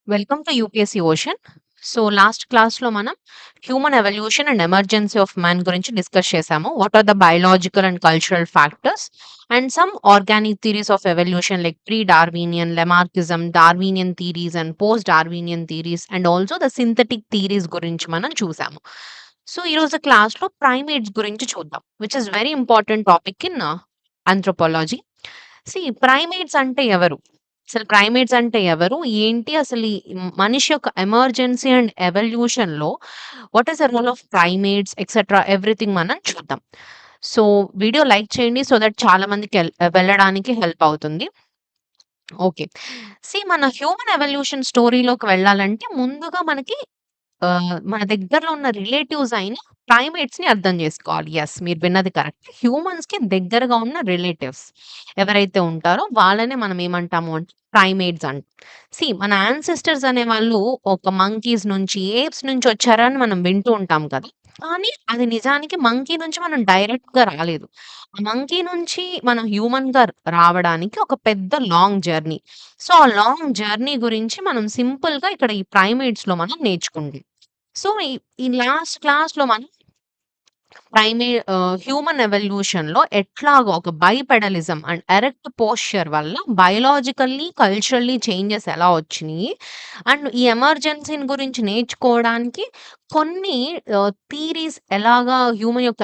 Welcome to UPSC ocean. So last క్లాస్‌లో మనం human evolution and emergency of man గురించి discuss చేసాము. What are the biological and cultural factors and some organic theories of evolution like pre Darwinian, Lamarckism, Darwinian theories and post Darwinian theories and also the synthetic theories గురించి మనం చూసాము. So ఈరోజు క్లాస్‌లో primates గురించి చూద్దాం. Which is very important topic in anthropology. Primates అంటే ఎవరు? అసలు ప్రైమేట్స్ అంటే ఎవరు? ఏంటి అసలు ఈ మనిషి యొక్క ఎమర్జెన్సీ అండ్ ఎవల్యూషన్‌లో what is the role of primates etcetera everything మనం చూద్దాం. సో వీడియో లైక్ చేయండి సో దట్ చాలా మందికి వెళ్ళడానికి హెల్ప్ అవుతుంది. ఓకే. మన హ్యూమన్ ఎవల్యూషన్ స్టోరీలోకి వెళ్ళాలంటే ముందుగా మనకి మన దగ్గరలో ఉన్న రిలేటివ్స్ అయిన ప్రైమేట్స్‌ని అర్థం జేసుకోవాలి. యెస్, మీరు విన్నది కరెక్ట్. హ్యూమన్స్‌కి దగ్గరగా ఉన్న రిలేటివ్స్ ఎవరైతే ఉంటారో వాళ్ళనే మనం ఏమంటాము అంటే ప్రైమేట్స్ అంటాం. మన యాన్సెస్టర్స్ అనేవాళ్ళు ఒక మంకీస్ నుంచి, ఏప్స్ నుంచి వచ్చారని మనం వింటూ ఉంటాం కదా! కానీ అది నిజానికి మంకీ నుంచి మనం డైరెక్ట్‌గా రాలేదు. ఆ మంకీ నుంచి మనం హ్యూమన్‌గా రావడానికి ఒక పెద్ద లాంగ్ జర్నీ. ఆ లాంగ్ జర్నీ గురించి మనం సింపుల్‌గా ఇక్కడ ఈ ప్రైమేట్స్‌లో మనం నేర్చుకుంటాం. సో, ఈ ఈ లాస్ట్ క్లాస్‌లో మనం హ్యూమన్ ఎవల్యూషన్‌లో ఎట్లాగో ఒక బైపెడలిజం అండ్ ఎరెక్ట్ పోస్చర్ వల్ల బయోలాజికల్లీ, కల్చరల్లీ చేంజెస్ ఎలా వచ్చినియి, అండ్ ఈ ఎమర్జెన్సీని గురించి నేర్చుకోవడానికి కొన్ని థియరీస్ ఎలాగా హ్యూమన్ యొక్క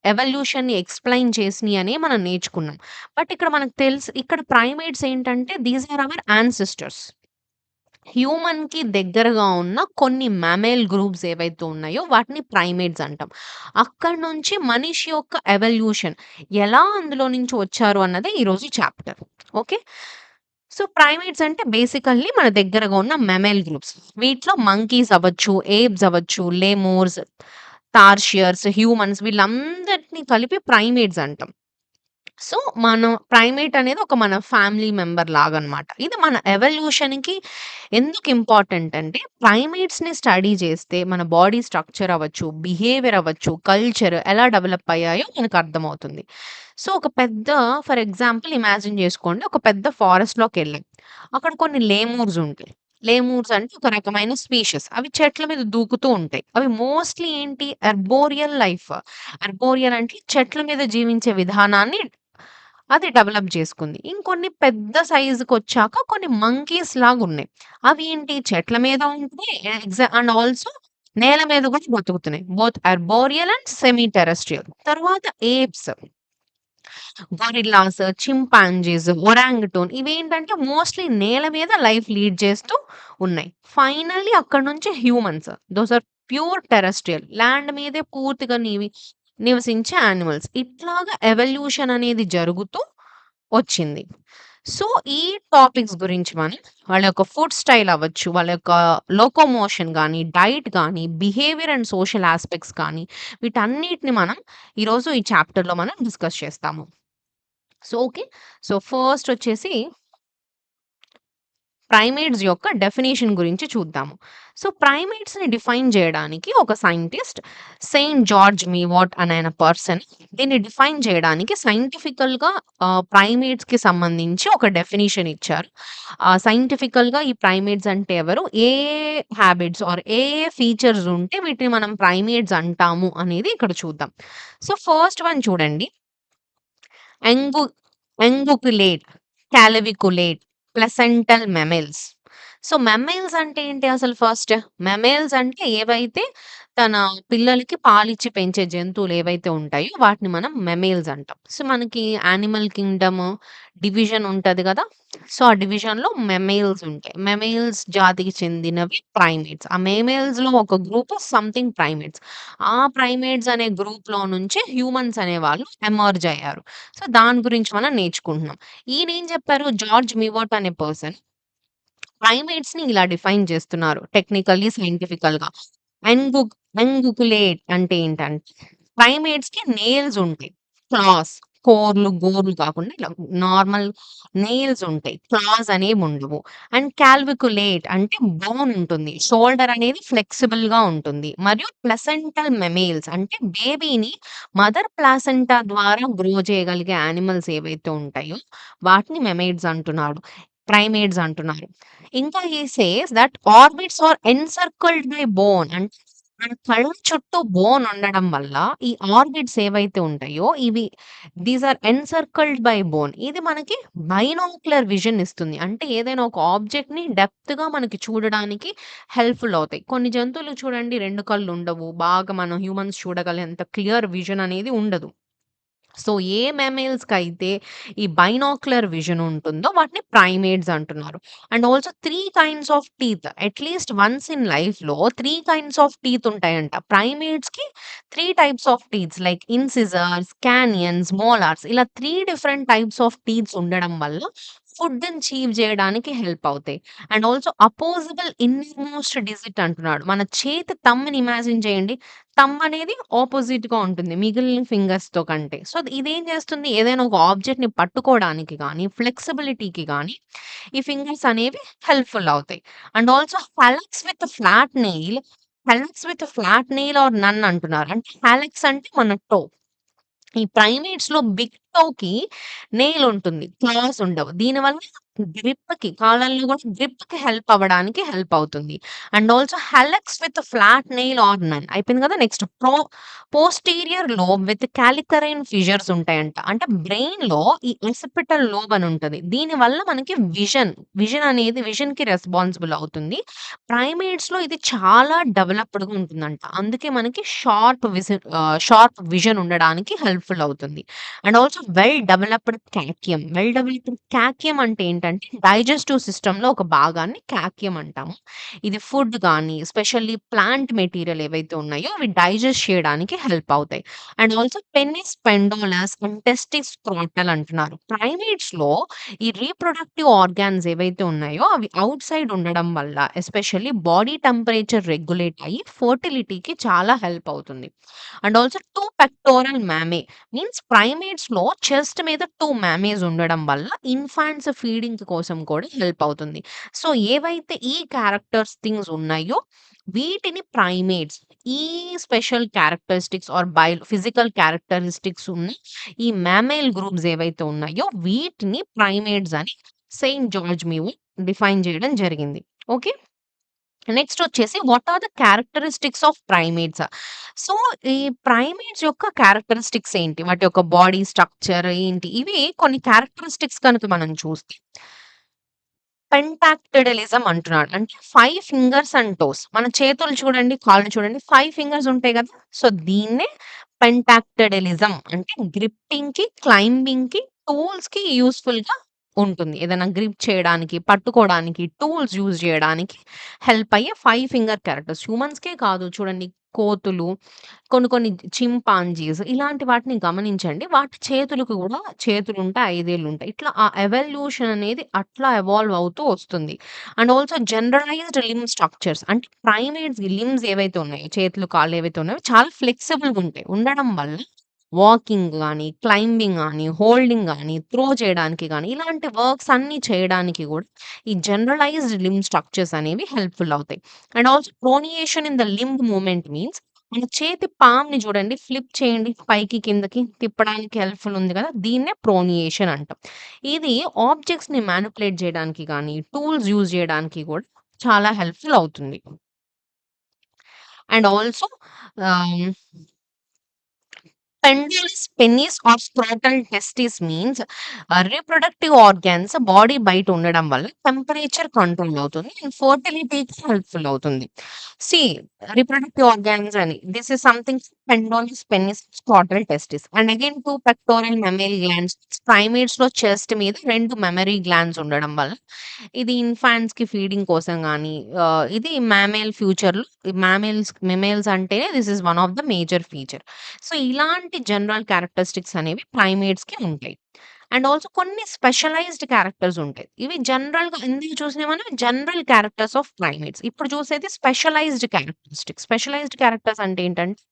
ఎవల్యూషన్‌ని ఎక్స్‌ప్లెయిన్ చేసినియని మనం నేర్చుకున్నాం. బట్ ఇక్కడ మనకు తెలుసు ఇక్కడ ప్రైమేట్స్ ఏంటంటే దీస్ ఆర్ అవర్ యాన్సెస్టర్స్. హ్యూమన్‌కి దగ్గరగా ఉన్న కొన్ని మామ్మేల్ గ్రూప్స్ ఏవైతే ఉన్నాయో వాటిని ప్రైమేట్స్ అంటాం. అక్కడి నుంచి మనిషి యొక్క ఎవల్యూషన్ ఎలా అందులో నుంచి వచ్చారు అన్నదే ఈరోజు చాప్టర్. ఓకే. ప్రైమేట్స్ అంటే బేసికల్లీ మన దగ్గరగా ఉన్న మామ్మేల్ గ్రూప్స్. వీటిలో మంకీస్ అవ్వచ్చు, ఏప్స్ అవ్వచ్చు, లెమూర్స్, టార్షియర్స్, హ్యూమన్స్ వీళ్ళందరిని కలిపి ప్రైమేట్స్ అంటాం. మనం ప్రైమేట్ అనేది ఒక మన ఫ్యామిలీ మెంబర్ లాగనమాట. ఇది మన ఎవల్యూషన్‌కి ఎందుకు ఇంపార్టెంట్ అంటే, ప్రైమేట్స్‌ని స్టడీ చేస్తే మన బాడీ స్ట్రక్చర్ అవ్వచ్చు, బిహేవియర్ అవ్వచ్చు, కల్చర్ ఎలా డెవలప్ అయ్యాయో మనకు అర్థమవుతుంది. ఒక పెద్ద ఫర్ ఎగ్జాంపుల్ ఇమాజిన్ చేసుకోండి. ఒక పెద్ద ఫారెస్ట్‌లోకెళ్ళాం. అక్కడ కొన్ని లెమూర్స్ ఉంటాయి. లెమూర్స్ అంటే ఒక రకమైన స్పీషీస్. అవి చెట్ల మీద దూకుతూ ఉంటాయి. అవి మోస్ట్‌లీ ఏంటి అర్బోరియల్ లైఫ్. అర్బోరియల్ అంటే చెట్ల మీద జీవించే విధానాన్ని అది డెవలప్ చేసుకుంది. ఇంకొన్ని పెద్ద సైజ్‌కొచ్చాక కొన్ని మంకీస్ లాగున్నాయి. అవి ఏంటి చెట్ల మీద ఉంటున్నాయి. అండ్ ఆల్సో నేల మీద కూడా బతుకుతున్నాయి. Both arboreal and semi terrestrial. తర్వాత ఏప్స్, గొరిల్లాస్, చింపాంజీస్, ఒరాంగుటూన్ ఇవేంటంటే మోస్ట్‌లీ నేల మీద లైఫ్ లీడ్ చేస్తూ ఉన్నాయి. ఫైనల్లీ అక్కడి నుంచి humans. Those are pure terrestrial. Land మీదే పూర్తిగా నివసించే యానిమల్స్. ఇట్లాగా ఎవల్యూషన్ అనేది జరుగుతూ వచ్చింది. సో, ఈ టాపిక్స్ గురించి మనం వాళ్ళ యొక్క ఫుడ్ స్టైల్ అవ్వచ్చు, వాళ్ళ యొక్క లోకోమోషన్ గాని, డైట్ గాని, బిహేవియర్ అండ్ సోషల్ యాస్పెక్ట్స్ కానీ వీటన్నిటిని మనం ఈరోజు ఈ చాప్టర్‌లో మనం డిస్కస్ చేస్తాము. ఓకే. ఫస్ట్ వచ్చేసి ప్రైమేట్స్ యొక్క డెఫినిషన్ గురించి చూద్దాము. ప్రైమేట్స్‌ని డిఫైన్ జేయడానికి ఒక సైంటిస్ట్ సెయింట్ జార్జ్ మీవాట్ అనే ఆయన పర్సన్ దీన్ని డిఫైన్ చేయడానికి సైంటిఫికల్‌గా ప్రైమేట్స్‌కి సంబంధించి ఒక డెఫినిషన్ ఇచ్చారు. సైంటిఫికల్‌గా ఈ ప్రైమేట్స్ అంటే ఎవరు? ఏ హాబిట్స్ ఆర్ ఏ ఫీచర్స్ ఉంటే వీటిని మనం ప్రైమేట్స్ అంటాము అనేది ఇక్కడ చూద్దాం. ఫస్ట్ వన్ చూడండి. ఎంగు ఎంగుకులేట్, కాలివికులేట్, ప్లసెంటల్ మెమల్స్. మెమల్స్ అంటే ఏంటి అసలు ఫస్ట్? మెమల్స్ అంటే ఏవైతే తన పిల్లలకి పాలిచ్చి పెంచే జంతువులు ఏవైతే ఉంటాయో వాటిని మనం మెమల్స్ అంటాం. మనకి యానిమల్ కింగ్డమ్ డివిజన్ ఉంటది గదా! ఆ డివిజన్‌లో మెమల్స్ ఉంటాయి. మెమల్స్ జాతికి చెందినవి ప్రైమేట్స్. ఆ మెమల్స్‌లో ఒక గ్రూప్ సంథింగ్ ప్రైమేట్స్. ఆ ప్రైమేట్స్ అనే గ్రూప్‌లో నుంచే హ్యూమన్స్ అనేవాళ్ళు ఎమర్జ్ అయ్యారు. దాని గురించి మనం నేర్చుకుంటున్నాం. ఈయనేం చెప్పారు? జార్జ్ మీవాట్ అనే పర్సన్ ప్రైమేట్స్‌ని ఇలా డిఫైన్ చేస్తున్నారు. టెక్నికల్లీ, సైంటిఫికల్‌గా. ఎంగుక్ ఎంగుకులేట్ అంటే ఏంటంటే ప్రైమేట్స్‌కి నెయిల్స్ ఉంటాయి. క్లాస్, కోర్లు, గోర్లు కాకుండా ఇలా నార్మల్ నెయిల్స్ ఉంటాయి. క్లాస్ అనేవి ఉండవు. అండ్ కాల్వికులేట్ అంటే బోన్ ఉంటుంది. షోల్డర్ అనేది ఫ్లెక్సిబుల్‌గా ఉంటుంది. మరియు ప్లసెంటల్ మెమేల్స్ అంటే బేబీని మదర్ ప్లాసెంటా ద్వారా గ్రో చేయగలిగే యానిమల్స్ ఏవైతే ఉంటాయో వాటిని మెమేట్స్ అంటున్నాడు. ప్రైమేట్స్ అంటున్నారు. ఇంకా he says that orbits are encircled by bone. అంటే మన కళ్ళ చుట్టూ బోన్ ఉండడం వల్ల ఈ ఆర్బిట్స్ ఏవైతే ఉంటాయో ఇవి these are encircled by bone. ఇది మనకి బైనాక్యులర్ విజన్ ఇస్తుంది. అంటే ఏదైనా ఒక ఆబ్జెక్ట్‌ని డెప్త్‌గా మనకి చూడడానికి హెల్ప్‌ఫుల్ అవుతాయి. కొన్ని జంతువులు చూడండి 2 కళ్ళు ఉండవు. బాగా మనం హ్యూమన్స్ చూడగలేంత క్లియర్ విజన్ అనేది ఉండదు. సో, ఏ మెమల్స్‌కైతే ఈ బైనాక్యులర్ విజన్ ఉంటుందో వాటిని ప్రైమేట్స్ అంటున్నారు. And also 3 kinds of teeth. At least once in లైఫ్‌లో 3 కైండ్స్ ఆఫ్ టీత్ ఉంటాయంట. ప్రైమేట్స్‌కి 3 types of teeths like incisors, canines, molars ఇలా 3 డిఫరెంట్ టైప్స్ ఆఫ్ టీత్స్ ఉండడం వల్ల ఫుడ్‌ని చీవ్ జేయడానికి హెల్ప్ అవుతాయి. అండ్ ఆల్సో అపోజిబుల్ ఇన్నర్‌మోస్ట్ డిజిట్ అంటున్నాడు. మన చేతి థంబ్‌ని ఇమాజిన్ చేయండి. థంబ్ అనేది ఆపోజిట్‌గా ఉంటుంది. మిగిలిన ఫింగర్స్‌తో కంటే. సో, ఇదేం చేస్తుంది ఏదైనా ఒక ఆబ్జెక్ట్‌ని పట్టుకోవడానికి గానీ, ఫ్లెక్సిబిలిటీకి గానీ ఈ ఫింగర్స్ అనేవి హెల్ప్‌ఫుల్ అవుతాయి. And also hallux with flat nail or none అంటున్నారు. అంటే హాలెక్స్ అంటే మన టో. ఈ ప్రైమేట్స్‌లో బిగ్ టోకి నెయిల్ ఉంటుంది. క్లాస్ ఉండవు. దీనివల్ల కాళ్ళల్లో గూడా గ్రిప్‌కి హెల్ప్ అవ్వడానికి హెల్ప్ అవుతుంది. And also hallux with flat nail or none అయిపోయింది గదా! Next posterior lobe with calcarine fissures ఉంటాయంట. అంటే బ్రెయిన్‌లో ఈ ఆక్సిపిటల్ లోబ్ అని ఉంటది. దీనివల్ల మనకి విజన్‌కి రెస్పాన్సిబుల్ అవుతుంది. ప్రైమేట్స్‌లో ఇది చాలా డెవలప్డ్‌గా ఉంటుందంట. అందుకే మనకి షార్ప్ విజన్ ఉండడానికి హెల్ప్‌ఫుల్ అవుతుంది. అండ్ ఆల్సో వెల్ డెవలప్డ్ కాకియం అంటే ఏంటంటే డైజెస్టివ్ సిస్టమ్‌లో ఒక భాగాన్ని కాకియం అంటాము. ఇది ఫుడ్ గాని, ఎస్పెషల్లీ ప్లాంట్ మెటీరియల్ ఏవైతే ఉన్నాయో అవి డైజెస్ట్ చేయడానికి హెల్ప్ అవుతాయి. And also penis pendulous and testis scrotal అంటున్నారు. ప్రైమేట్స్‌లో ఈ రీప్రొడక్టివ్ ఆర్గాన్స్ ఏవైతే ఉన్నాయో అవి ఔట్ సైడ్ ఉండడం వల్ల ఎస్పెషల్లీ బాడీ టెంపరేచర్ రెగ్యులేట్ అయ్యి ఫెర్టిలిటీకి చాలా హెల్ప్ అవుతుంది. And also 2 pectoral mammae means ప్రైమేట్స్‌లో చెస్ట్ మీద 2 మామేస్ ఉండడం వల్ల ఇన్‌ఫాంట్స్ ఫీడింగ్ కోసం కూడా హెల్ప్ అవుతుంది. సో, ఏవైతే ఈ క్యారెక్టర్స్ థింగ్స్ ఉన్నాయో వీటిని ప్రైమేట్స్ ఈ special characteristics or physical characteristics ఉన్న ఈ మామ్మేల్ గ్రూప్స్ ఏవైతే ఉన్నాయో వీటిని ప్రైమేట్స్ అని సెయింట్ జార్జ్ మీవు డిఫైన్ చేయడం జరిగింది. ఓకే. నెక్స్ట్ వచ్చేసి what are the characteristics of primates. So, ఈ ప్రైమేట్స్ యొక్క క్యారెక్టరిస్టిక్స్ ఏంటి? వాటి యొక్క బాడీ స్ట్రక్చర్ ఏంటి? ఇవి కొన్ని క్యారెక్టరిస్టిక్స్ కనుక మనం చూస్తే పెంటాక్టిడలిజం అంటున్నాడు. అంటే 5 ఫింగర్స్ అండ్ టోస్. మన చేతులు చూడండి, కాళ్ళు చూడండి 5 ఫింగర్స్ ఉంటాయి గదా! సో, దీన్నే పెంటాక్టిడలిజం అంటే గ్రిప్పింగ్‌కి, క్లైంబింగ్‌కి, టూల్స్‌కి యూజ్‌ఫుల్‌గా ఉంటుంది. ఏదైనా గ్రిప్ చేయడానికి, పట్టుకోవడానికి, టూల్స్ యూజ్ జేయడానికి హెల్ప్ అయ్యే 5 ఫింగర్ క్యారెక్టర్స్. హ్యూమన్స్‌కే కాదు చూడండి కోతులు కొన్ని కొన్ని చింపాంజీస్ ఇలాంటి వాటిని గమనించండి. వాటి చేతులకు గూడా చేతులుంటాయి, 5 ఏళ్లుంటాయి. ఇట్లా ఆ ఎవల్యూషన్ అనేది అట్లా ఎవాల్వ్ అవుతూ వస్తుంది. And also generalised limb structures అంటే ప్రైమేట్స్ లింబ్స్ ఏవైతే ఉన్నాయో చేతులు, కాళ్ళు ఏవైతే ఉన్నాయో చాలా ఫ్లెక్సిబుల్‌గా ఉంటాయి. ఉండడం వల్ల వాకింగ్ గాని, క్లైంబింగ్ గాని, హోల్డింగ్ గాని, త్రో చేయడానికి గాని ఇలాంటి వర్క్స్ అన్నీ చేయడానికి గూడా ఈ జనరలైజ్డ్ లింబ్ స్ట్రక్చర్స్ అనేవి హెల్ప్‌ఫుల్ అవుతాయి. And also pronation in the limb movement means మన చేతి పామ్‌ని చూడండి ఫ్లిప్ చేయండి పైకి, కిందకి తిప్పడానికి హెల్ప్‌ఫుల్ ఉంది కదా! దీన్నే ప్రోనియేషన్ అంటాం. ఇది ఆబ్జెక్ట్స్‌ని మానిప్యులేట్ చేయడానికి గాని, టూల్స్ యూజ్ చేయడానికి కూడా చాలా హెల్ప్‌ఫుల్ అవుతుంది. And also ah pendulous penis or scrotal testis means reproductive organs body బయట ఉండడం వల్ల టెంపరేచర్ కంట్రోల్ అవుతుంది. అండ్ ఫెర్టిలిటీకి హెల్ప్‌ఫుల్ అవుతుంది. సీ రీప్రొడక్టివ్ ఆర్గాన్స్ అని this is something pendulous penis scrotal testis and again 2 pectoral mammary glands ప్రైమేట్స్‌లో chest మీద 2 memory glands ఉండడం వల్ల ఇది ఇన్‌ఫాంట్స్‌కి ఫీడింగ్ కోసం గాని ఇది ఫ్యూచర్‌లో మెమేల్స్ అంటేనే this is one of the major feature. So, ఇలాంటి జనరల్ క్యారెక్టరిస్టిక్స్ అనేవి ప్రైమేట్స్‌కి ఉంటాయి. అండ్ ఆల్సో కొన్ని స్పెషలైజ్డ్ క్యారెక్టర్స్ ఉంటాయి. ఇవి జనరల్‌గా ఇందాక చూసినవి మనం జనరల్ క్యారెక్టర్స్ ఆఫ్ ప్రైమేట్స్. ఇప్పుడు చూసేది స్పెషలైజ్డ్ క్యారెక్టరిస్టిక్స్. స్పెషలైజ్డ్ క్యారెక్టర్స్ అంటే ఏంటంటే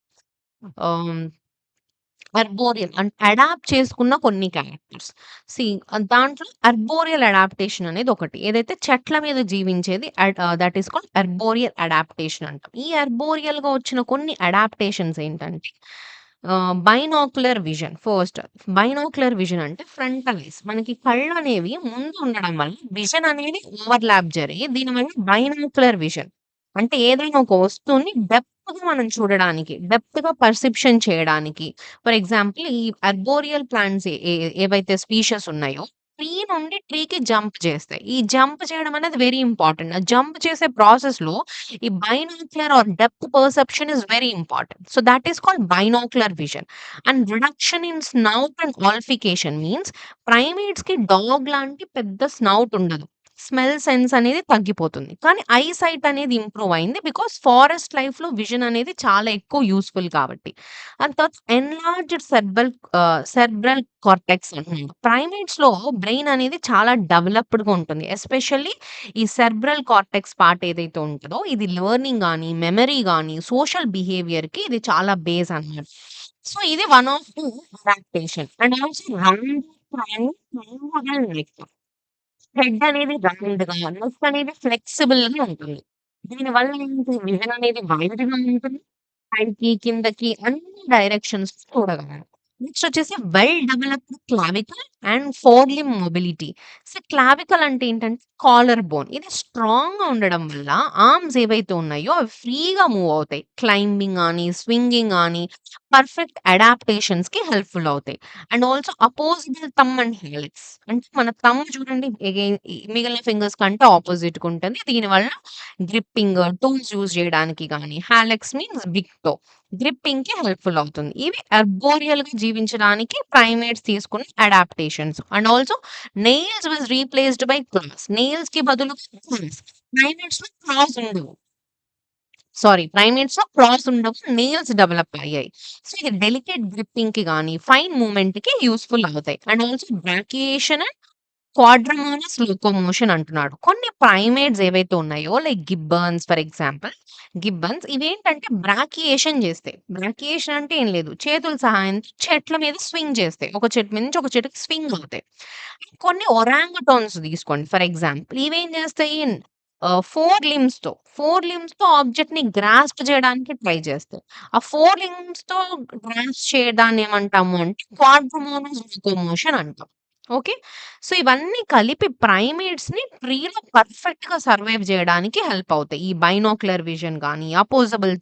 ఆహ్, అర్బోరియల్ అంటే అడాప్ట్ చేసుకున్న కొన్ని క్యారెక్టర్స్. సీ దాంట్లో అర్బోరియల్ అడాప్టేషన్ అనేది ఒకటి. ఏదైతే చెట్ల మీద జీవించేది that is called arboreal adaptation అంటాం. ఈ అర్బోరియల్‌గా వచ్చిన కొన్ని అడాప్టేషన్స్ ఏంటంటే binocular vision first. Binocular vision అంటే ఫ్రంటల్ ఐస్. మనకి కళ్ళనేవి ముందు ఉండడం వల్ల విజన్ అనేది ఓవర్‌లాప్ జరిగి దీనివల్ల బైనాక్యులర్ విజన్. అంటే ఏదైనా ఒక వస్తువుని డెప్త్‌గా మనం చూడడానికి, డెప్త్‌గా పర్సెప్షన్ చేయడానికి. ఫర్ ఎగ్జాంపుల్ ఈ అర్బోరియల్ ప్లాంట్స్ ఏవైతే స్పీషీస్ ఉన్నాయో ట్రీ నుండి ట్రీకి జంప్ చేస్తాయి. ఈ జంప్ చేయడం అనేది వెరీ ఇంపార్టెంట్. ఆ జంప్ చేసే ప్రాసెస్‌లో ఈ binocular or depth perception is very important. So that is called binocular vision. And reduction in snout and olfaction means ప్రైమేట్స్‌కి డాగ్ లాంటి పెద్ద స్నౌట్ ఉండదు. స్మెల్ సెన్స్ అనేది తగ్గిపోతుంది. కానీ ఐ సైట్ అనేది ఇంప్రూవ్ అయింది. బికాజ్ ఫారెస్ట్ లైఫ్‌లో విజన్ అనేది చాలా ఎక్కువ యూజ్‌ఫుల్ కాబట్టి. అండ్ తర్వాత ఎన్లార్జ్డ్ సెర్బ్రల్ కార్టెక్స్ అంటున్నాడు. ప్రైమేట్స్‌లో బ్రెయిన్ అనేది చాలా డెవలప్డ్‌గా ఉంటుంది. ఎస్పెషల్లీ ఈ సెర్బ్రల్ కార్టెక్స్ పార్ట్ ఏదైతే ఉంటదో ఇది లెర్నింగ్ గాని, మెమరీ గాని, సోషల్ బిహేవియర్‌కి ఇది చాలా బేస్ అన్నమాట. సో ఇది one of the adaptation. And also round neck. Head అనేది రౌండ్‌గా, నెక్ అనేది ఫ్లెక్సిబుల్‌గా ఉంటుంది. దీనివల్ల ఏంటి విజన్ అనేది వైడ్‌గా ఉంటుంది. పైకి, కిందకి అన్ని డైరెక్షన్స్ చూడగలం. నెక్స్ట్ వచ్చేసి well developed clavicle and four limb mobility. So, clavicle అంటే ఏంటంటే కాలర్ బోన్. ఇది స్ట్రాంగ్‌గా ఉండడం వల్ల ఆర్మ్స్ ఏవైతే ఉన్నాయో అవి ఫ్రీగా మూవ్ అవుతాయి. క్లైంబింగ్ గాని, స్వింగింగ్ గాని పర్ఫెక్ట్ అడాప్టేషన్స్‌కి హెల్ప్‌ఫుల్ అవుతాయి. And also opposable thumb and hallux. అంటే మన థంబ్ చూడండి అగైన్ మిగిలిన ఫింగర్స్ కంటే ఆపోజిట్‌గా ఉంటుంది. దీనివల్ల గ్రిప్పింగ్, టూల్స్ యూజ్ చేయడానికి గాని, హాలెక్స్ మీన్స్ బిగ్ టో. గ్రిప్పింగ్‌కి హెల్ప్‌ఫుల్ అవుతుంది. ఇవి అర్బోరియల్‌గా జీవించడానికి ప్రైమేట్స్ తీసుకున్న adaptations. And also nails was replaced by claws. నెయిల్స్‌కి బదులుగా క్లాస్. ప్రైమేట్స్‌లో క్లాస్ ఉండవు. ప్రైమేట్స్‌లో క్లాస్ ఉండవు. నెయిల్స్ డెవలప్ అయ్యాయి. సో, ఇది డెలికేట్ గ్రిప్పింగ్‌కి గాని, ఫైన్ మూవ్‌మెంట్‌కి యూజ్‌ఫుల్ అవుతాయి. And also brachiation and quadrumanous locomotion అంటున్నాడు. కొన్ని ప్రైమేట్స్ ఏవైతే ఉన్నాయో like gibbons for example. Gibbons ఇవేంటంటే బ్రాకియేషన్ చేస్తాయి. బ్రాకియేషన్ అంటే ఏం లేదు. చేతుల సహాయంతో చెట్ల మీద స్వింగ్ చేస్తాయి. ఒక చెట్టు మీద నుంచి ఒక చెట్టుకి స్వింగ్ అవుతాయి. కొన్ని ఒరాంగుటాన్స్ తీసుకోండి ఫర్ ఎగ్జాంపుల్. ఇవేం చేస్తాయి 4 లింబ్స్‌తో ఆబ్జెక్ట్‌ని గ్రాస్ప్ చేయడానికి ట్రై చేస్తాయి. ఆ 4 లింబ్స్‌తో గ్రాస్ప్ చేయడాన్ని ఏమంటాము అంటే క్వాడ్రమోనస్ లోకోమోషన్ అంటాం. ఓకే. సో, ఇవన్నీ కలిపి ప్రైమేట్స్‌ని ట్రీలో పర్ఫెక్ట్‌గా సర్వైవ్ జేయడానికి హెల్ప్ అవుతాయి. ఈ బైనాక్యులర్ విజన్ గాని, అపోజబుల్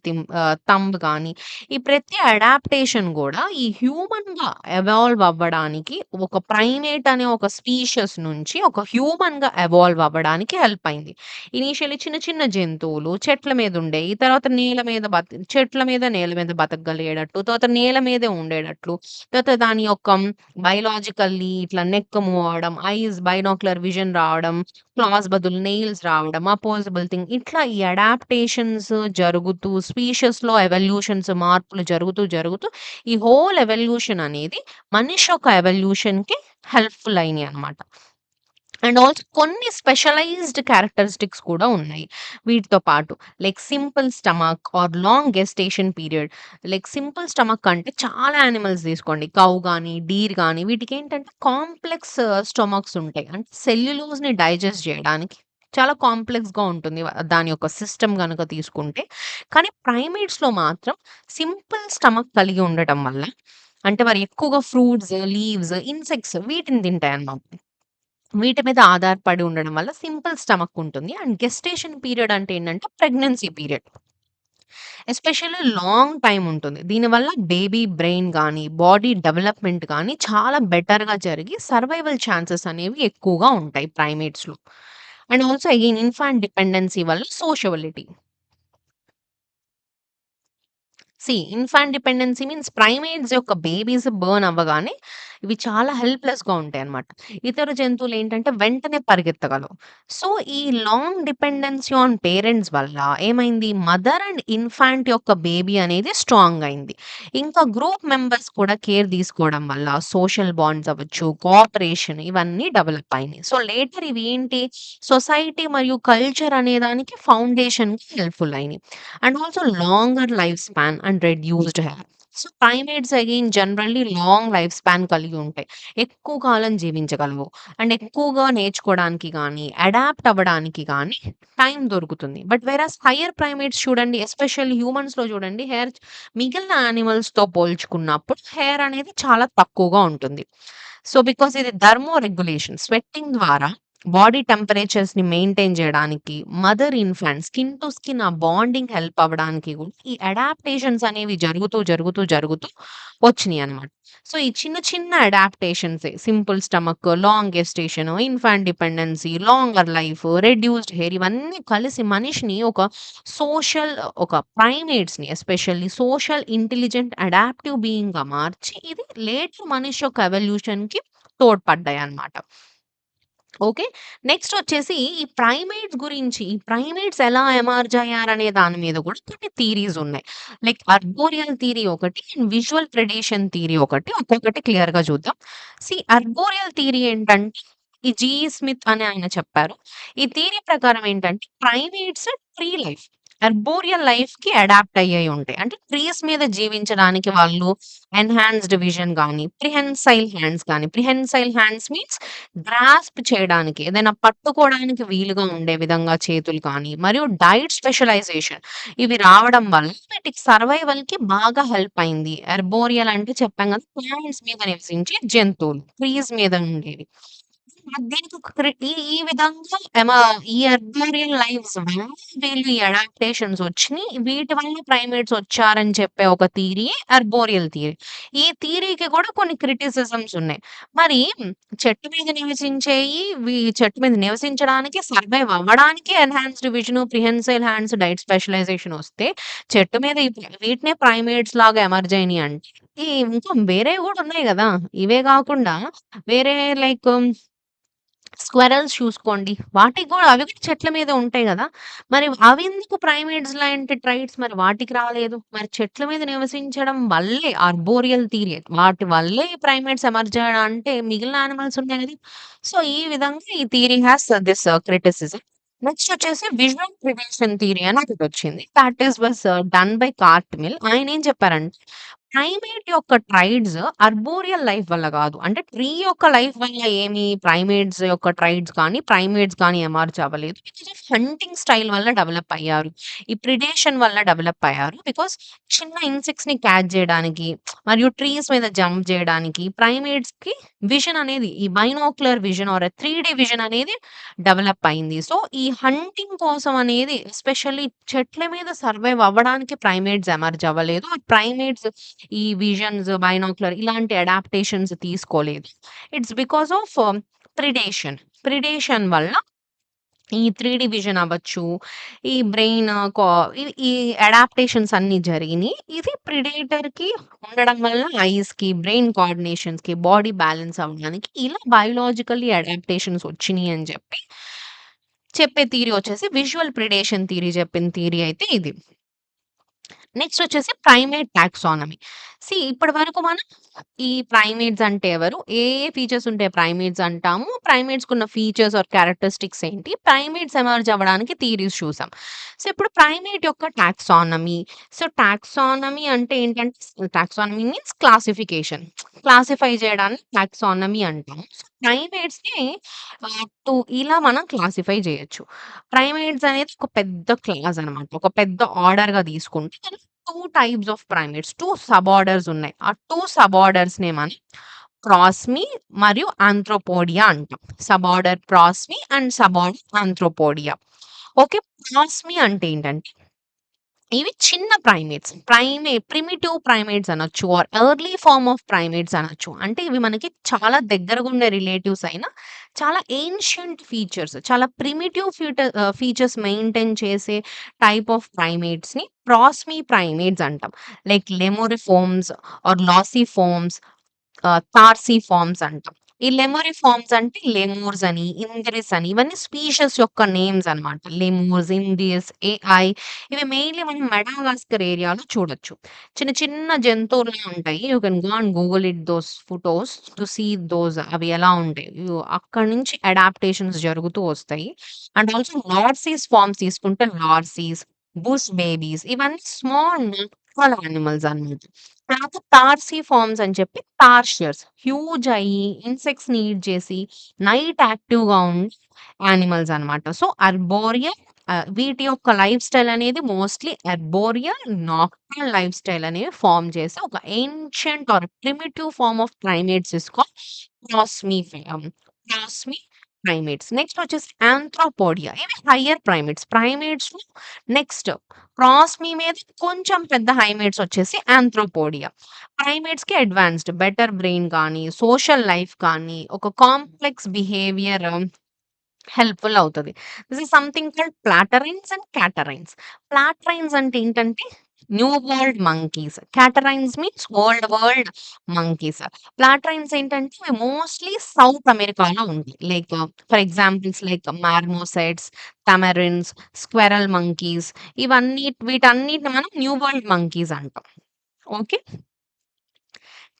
థంబ్ గాని, ఈ ప్రతి అడాప్టేషన్ గూడా ఈ హ్యూమన్‌గా ఎవాల్వ్ అవ్వడానికి ఒక ప్రైమేట్ అనే ఒక స్పీషీస్ నుంచి ఒక హ్యూమన్‌గా ఎవాల్వ్ అవ్వడానికి హెల్ప్ అయింది. ఇనీషియల్లీ చిన్న చిన్న జంతువులు చెట్ల మీద ఉండేయి. తర్వాత నేల మీద చెట్ల మీద, నేల మీద బతకగలిగేటట్టు, తర్వాత నేల మీదే ఉండేటట్లు, తర్వాత దాని యొక్క బయోలాజికల్లీ ఇట్లా నెక్ మూవ్ అవ్వడం, ఐస్ బైనాక్యులర్ విజన్ రావడం, క్లాస్ బదులు నెయిల్స్ రావడం, అపోజిబుల్ థింగ్ ఇట్లా ఈ అడాప్టేషన్స్ జరుగుతూ స్పీషియస్‌లో ఎవల్యూషన్స్ మార్పులు జరుగుతూ ఈ హోల్ ఎవల్యూషన్ అనేది మనిషి యొక్క ఎవల్యూషన్‌కి హెల్ప్‌ఫుల్ అయినాయన్నమాట. అండ్ ఆల్సో కొన్ని స్పెషలైజ్డ్ క్యారెక్టరిస్టిక్స్ కూడా ఉన్నాయి. వీటితో పాటు like simple stomach or long gestation period. Like simple stomach అంటే చాలా యానిమల్స్ తీసుకోండి. కౌ గాని, డీర్ గాని వీటికేంటంటే కాంప్లెక్స్ స్టొమక్స్ ఉంటాయి. అంటే సెల్యులోజ్‌ని డైజెస్ట్ జేయడానికి చాలా కాంప్లెక్స్‌గా ఉంటుంది. దాని యొక్క సిస్టమ్ గనక తీసుకుంటే. కానీ ప్రైమేట్స్‌లో మాత్రం సింపుల్ స్టమక్ కలిగి ఉండటం వల్ల అంటే మరి ఎక్కువగా ఫ్రూట్స్, లీవ్స్, ఇన్సెక్ట్స్ వీటిని తింటాయన్నమాట. వీటి మీద ఆధారపడి ఉండడం వల్ల సింపుల్ స్టమక్ ఉంటుంది. అండ్ గెస్టేషన్ పీరియడ్ అంటే ఏంటంటే pregnancy period. Especially long time ఉంటుంది. దీనివల్ల బేబీ బ్రెయిన్ గాని, బాడీ డెవలప్‌మెంట్ గాని చాలా బెటర్‌గా జరిగి సర్వైవల్ ఛాన్సెస్ అనేవి ఎక్కువగా ఉంటాయి ప్రైమేట్స్‌లో. And also again infant dependency వల్ల sociability. Infant dependency means primates యొక్క బేబీస్ బర్న్ అవ్వగానే ఇవి చాలా హెల్ప్‌లెస్‌గా ఉంటాయన్నమాట. ఇతర జంతువులేంటంటే వెంటనే పరిగెత్తగలవు. సో, ఈ లాంగ్ డిపెండెన్సీ ఆన్ పేరెంట్స్ వల్ల ఏమైంది మదర్ అండ్ ఇన్‌ఫాంట్ యొక్క బేబీ అనేది స్ట్రాంగ్ అయింది. ఇంకా గ్రూప్ మెంబర్స్ కూడా కేర్ తీసుకోవడం వల్ల సోషల్ బాండ్స్ అవ్వచ్చు, కోఆపరేషన్ ఇవన్నీ డెవలప్ అయినాయి. సో, లేటర్ ఇవి ఏంటి సొసైటీ మరియు కల్చర్ అనే దానికి ఫౌండేషన్‌కి హెల్ప్‌ఫుల్ అయినాయి. And also longer life span and reduced hair. So, primates again generally long life span కలిగి ఉంటాయి. ఎక్కువ కాలం జీవించగలవు. అండ్ ఎక్కువగా నేర్చుకోవడానికి గానీ, అడాప్ట్ అవ్వడానికి గానీ టైం దొరుకుతుంది. బట్ వెరాస్ హైయర్ ప్రైమేట్స్ చూడండి, ఎస్పెషల్లీ హ్యూమన్స్‌లో చూడండి మిగిలిన యానిమల్స్‌తో పోల్చుకున్నప్పుడు హెయిర్ అనేది చాలా తక్కువగా ఉంటుంది. సో, బికాజ్ ఇది థర్మో రెగ్యులేషన్ స్వెట్టింగ్ ద్వారా బాడీ టెంపరేచర్స్‌ని మెయింటైన్ జేయడానికి, mother infant skin to skin ఆ బాండింగ్ హెల్ప్ అవ్వడానికి గూడా ఈ అడాప్టేషన్స్ అనేవి జరుగుతూ వచ్చినియనమాట. సో, ఈ చిన్న చిన్న అడాప్టేషన్సే simple stomach, long gestation, infant dependency, longer life, reduced hair ఇవన్నీ కలిసి మనిషిని ఒక ప్రైమేట్స్‌ని ఎస్పెషల్లీ సోషల్ ఇంటెలిజెంట్ అడాప్టివ్ బీయింగ్‌గా మార్చి ఇది లేటర్ మనిషి యొక్క ఎవల్యూషన్‌కి తోడ్పడ్డాయన్నమాట. ఓకే. నెక్స్టొచ్చేసి ఈ ప్రైమేట్స్ ఎలా ఎమర్జ్ అయ్యారనే దాని మీద గూడా కొన్ని థియరీస్ ఉన్నాయి. లైక్ అర్బోరియల్ థియరీ ఒకటి, అండ్ విజువల్ ప్రెడేషన్ థియరీ ఒకటి. ఒక్కొక్కటి క్లియర్‌గా చూద్దాం. అర్బోరియల్ థియరీ ఏంటంటే, ఈ స్మిత్ అనే ఆయన చెప్పారు. ఈ థియరీ ప్రకారం ఏంటంటే, ప్రైమేట్స్ ట్రీ లైఫ్, అర్బోరియల్ లైఫ్‌కి అడాప్ట్ అయ్యేయి ఉంటాయి. అంటే ట్రీస్ మీద జీవించడానికి వాళ్ళు ఎన్హాన్స్డ్ విజన్ గాని, ప్రిహెన్సైల్ హ్యాండ్స్ మీన్స్ గ్రాస్ప్ చేయడానికి, ఏదైనా పట్టుకోవడానికి వీలుగా ఉండే విధంగా చేతులు కానీ, మరియు డైట్ స్పెషలైజేషన్ ఇవి రావడం వల్ల వీటికి సర్వైవల్‌కి బాగా హెల్ప్ అయింది. అర్బోరియల్ అంటే చెప్పాం కదా! ప్లాంట్స్ మీద నివసించే జంతువులు. ట్రీస్ మీద ఉండేవి. దీనికి ఒక ఈ విధంగా ఈ అర్బోరియల్ లైవ్స్ వల్ల వీళ్ళు ఈ అడాప్టేషన్స్ వచ్చినియి. వీటి వల్ల ప్రైమేట్స్ వచ్చారని చెప్పే ఒక థియరీయే అర్బోరియల్ థియరీ. ఈ థియరీకి కూడా కొన్ని క్రిటిసిజమ్స్ ఉన్నాయి. మరి చెట్టు మీద నివసించేయి, చెట్టు మీద నివసించడానికి, సర్వైవ్ అవ్వడానికి enhanced vision, prehensile hands, diet specialization వస్తే, చెట్టు మీద వీటినే ప్రైమేట్స్ లాగా ఎమర్జ్ అయినియి అంటే, ఇంకా వేరేవి కూడా ఉన్నాయి గదా! ఇవే గాకుండా వేరే లైక్ స్క్విరల్స్ చూసుకోండి. వాటికి గూడా అవి కూడా చెట్ల మీద ఉంటాయి గదా! మరి అవెందుకు ప్రైమేట్స్ లాంటి ట్రైట్స్ మరి వాటికి రాలేదు? మరి చెట్ల మీద నివసించడం వల్లే ఆర్బోరియల్ థియరీ. వాటి వల్లే ఈ ప్రైమేట్స్ ఎమర్జ్ అయ్యాయి అంటే మిగిలిన యానిమల్స్ ఉన్నాయి గదా! సో, ఈ విధంగా ఈ theory has this criticism. Next వచ్చేసి విజువల్ ప్రివెన్షన్ థియరీ అని ఒకటొచ్చింది. Thought was done by Cartmill. ఆయనేం చెప్పారంటే ప్రైమేట్ యొక్క ట్రైడ్స్ అర్బోరియల్ లైఫ్ వల్ల గాదు. అంటే ట్రీ యొక్క లైఫ్ వల్ల ప్రైమేట్స్ యొక్క ట్రైడ్స్ కానీ, ప్రైమేట్స్ కానీ ఎమర్జ్ అవ్వలేదు. బికాస్ ఆఫ్ హంటింగ్ స్టైల్ వల్ల డెవలప్ అయ్యారు. ఈ ప్రిడేషన్ వల్ల డెవలప్ అయ్యారు. బికాస్ చిన్న ఇన్సెక్ట్స్‌ని క్యాచ్ జేయడానికి మరియు ట్రీస్ మీద జంప్ జేయడానికి ప్రైమేట్స్‌కి విజన్ అనేది ఈ బైనాక్యులర్ విజన్ ఆర్ 3 విజన్ అనేది డెవలప్ అయింది. సో, ఈ హంటింగ్ కోసం అనేది ఎస్పెషల్లీ చెట్ల మీద సర్వైవ్ అవ్వడానికి ప్రైమేట్స్ ఎమర్జ్ అవ్వలేదు. ప్రైమేట్స్ ఈ విజన్స్, బైనాక్యులర్ ఇలాంటి అడాప్టేషన్స్ తీసుకోలేదు. It's because of predation. Predation వల్ల ఈ 3 విజన్ అవ్వచ్చు, ఈ బ్రెయిన్ కా ఈ అడాప్టేషన్స్ అన్నీ జరిగినియి. ఇది ప్రిడేటర్‌కి ఉండడం వల్ల ఐస్‌కి, బ్రెయిన్ కోఆర్డినేషన్స్‌కి, బాడీ బ్యాలెన్స్ అవ్వడానికి ఇలా బయోలాజికల్లీ అడాప్టేషన్స్ వచ్చినియి అని చెప్పే థియరీ వచ్చేసి విజువల్ ప్రిడేషన్ థియరీ చెప్పిన థియరీ అయితే ఇది. నెక్స్ట్ వచ్చేసి ప్రైమేట్ టాక్సానమీ. ఇప్పటి వరకు మనం ఈ ప్రైమేట్స్ అంటే ఎవరు? ఏ ఏ ఫీచర్స్ ఉంటే ప్రైమేట్స్ అంటాము? ప్రైమేట్స్‌కున్న ఫీచర్స్ ఆర్ క్యారెక్టరిస్టిక్స్ ఏంటి? ప్రైమేట్స్ ఎమర్జ్ అవ్వడానికి థియరీస్ చూసాం. ఇప్పుడు ప్రైమేట్ యొక్క టాక్సానమీ. టాక్సానమీ అంటే ఏంటంటే టాక్సానమీ మీన్స్ క్లాసిఫికేషన్. క్లాసిఫై చేయడాన్ని టాక్సానమీ అంటాం. ప్రైమేట్స్‌ని 2 ఇలా మనం క్లాసిఫై చేయొచ్చు. ప్రైమేట్స్ అనేది ఒక పెద్ద క్లాస్ అన్నమాట. ఒక పెద్ద ఆర్డర్‌గా తీసుకుంటే 2 types of primates, 2 sub orders ఉన్నాయి. ఆ 2 సబ్ ఆర్డర్స్‌నే మనం ప్రాస్మీ మరియు ఆంథ్రోపోడియా అంటాం. Sub order prosimii and sub order anthropoidea. Okay. Prosimii అంటే ఏంటంటే ఇవి చిన్న ప్రైమేట్స్. ప్రిమిటివ్ ప్రైమేట్స్ అనొచ్చు or early form of primates అనొచ్చు. అంటే ఇవి మనకి చాలా దగ్గరగుండే రిలేటివ్స్ అయినా చాలా ఏన్షియంట్ ఫీచర్స్, చాలా ప్రిమిటివ్ ఫీచర్స్ మెయింటైన్ చేసే టైప్ ఆఫ్ ప్రైమేట్స్‌ని ప్రాస్మీ ప్రైమేట్స్ అంటాం. Like lemuriformes or lorisiformes, tarsiformes అంటాం. ఈ లెమూరిఫార్మ్స్ అంటే లెమూర్స్ అని, ఇంద్రిస్ అని ఇవన్నీ స్పీషీస్ యొక్క నేమ్స్ అన్నమాట. లెమూర్స్, ఇండియస్, ఏఐ ఇవి మెయిన్‌లీ మనం మెడాగాస్కర్ ఏరియాలో చూడొచ్చు. చిన్న చిన్న జంతువుల్లా ఉంటాయి. You can go and Google those photos to see అవి ఎలా ఉంటాయి. అక్కడి నుంచి అడాప్టేషన్స్ జరుగుతూ వస్తాయి. అండ్ ఆల్సో లార్సీస్ ఫార్మ్స్ తీసుకుంటే లార్సీస్, బుష్ బేబీస్ ఇవన్నీ స్మాల్ చాలా యానిమల్స్ అన్నమాట. తర్వాత టార్సిఫార్మ్స్ అని చెప్పి టార్షియర్స్ హ్యూజ్ అయ్యి ఇన్సెక్ట్స్‌ని ఈట్ చేసి నైట్ యాక్టివ్‌గా ఉండే యానిమల్స్ అన్నమాట. సో, అర్బోరియల్ వీటి యొక్క లైఫ్ స్టైల్ అనేది mostly arboreal, nocturnal life style అనేవి ఫార్మ్ చేసి ఒక ancient or primitive form of primates is called prosimii primates. Next వచ్చేసి ఆంథ్రోపోడియా ఇవి హైయర్ ప్రైమేట్స్. ప్రైమేట్స్‌లో నెక్స్ట్ క్రాస్‌మీ మీద కొంచెం పెద్ద హైమేట్స్ వచ్చేసి ఆంథ్రోపోడియా. ప్రైమేట్స్‌కి అడ్వాన్స్డ్ బెటర్ బ్రెయిన్ కానీ, సోషల్ లైఫ్ కానీ, ఒక కాంప్లెక్స్ బిహేవియర్ హెల్ప్‌ఫుల్ అవుతది. This is something called platyrrhines and catarrhines. Platyrrhines అంటే ఏంటంటే new world monkeys. Catarrhines means old world monkeys. Platyrrhines ఏంటంటే ఇవి మోస్ట్‌లీ సౌత్ అమెరికాలో ఉంటాయి. Like for examples like marmosets, tamarins, squirrel monkeys వీటన్నిటిని మనం న్యూ వరల్డ్ మంకీస్ అంటాం. ఓకే.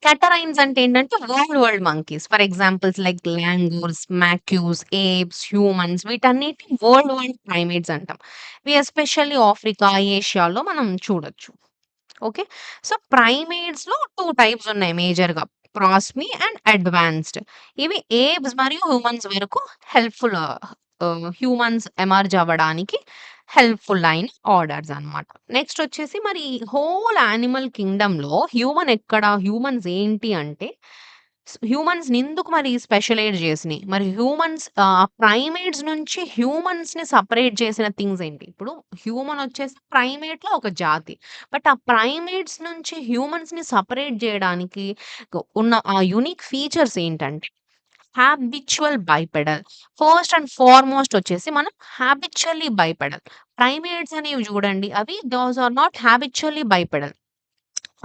క్యాటరైన్స్ అంటే ఏంటంటే old world monkeys. For examples like langurs, macaques, apes, humans వీటన్నిటిని వరల్డ్ వైడ్ ప్రైమేట్స్ అంటాం. ఇవి ఎస్పెషల్లీ ఆఫ్రికా, ఏషియాలో మనం చూడొచ్చు. ఓకే. సో, ప్రైమేట్స్‌లో 2 టైప్స్ ఉన్నాయి మేజర్‌గా. ప్రాస్మీ అండ్ అడ్వాన్స్డ్. ఇవి ఏప్స్ మరియు హ్యూమన్స్ వరకు హెల్ప్‌ఫుల్ హ్యూమన్స్ ఎమర్జ్ అవ్వడానికి హెల్ప్‌ఫుల్ అయిన ఆర్డర్స్ అన్నమాట. నెక్స్ట్ వచ్చేసి మరి హోల్ యానిమల్ కింగ్డమ్‌లో హ్యూమన్స్ ఏంటి అంటే హ్యూమన్స్‌ని ఎందుకు మరి స్పెషలైజ్ చేసినయి? మరి ప్రైమేట్స్ నుంచి హ్యూమన్స్‌ని సెపరేట్ చేసిన థింగ్స్ ఏంటి? ఇప్పుడు హ్యూమన్ వచ్చేసి ప్రైమేట్‌లో ఒక జాతి. బట్ ఆ ప్రైమేట్స్ నుంచి హ్యూమన్స్‌ని సెపరేట్ జేయడానికి ఉన్న ఆ యూనిక్ ఫీచర్స్ ఏంటంటే హాబిచ్యువల్ బైపెడల్. ఫస్ట్ అండ్ ఫార్‌మోస్ట్ వచ్చేసి మనం హాబిచ్యువల్లీ బైపెడల్. ప్రైమేట్స్ అనేవి జూడండి అవి దోస్ ఆర్ నాట్ హాబిచ్యువల్లీ బైపెడల్.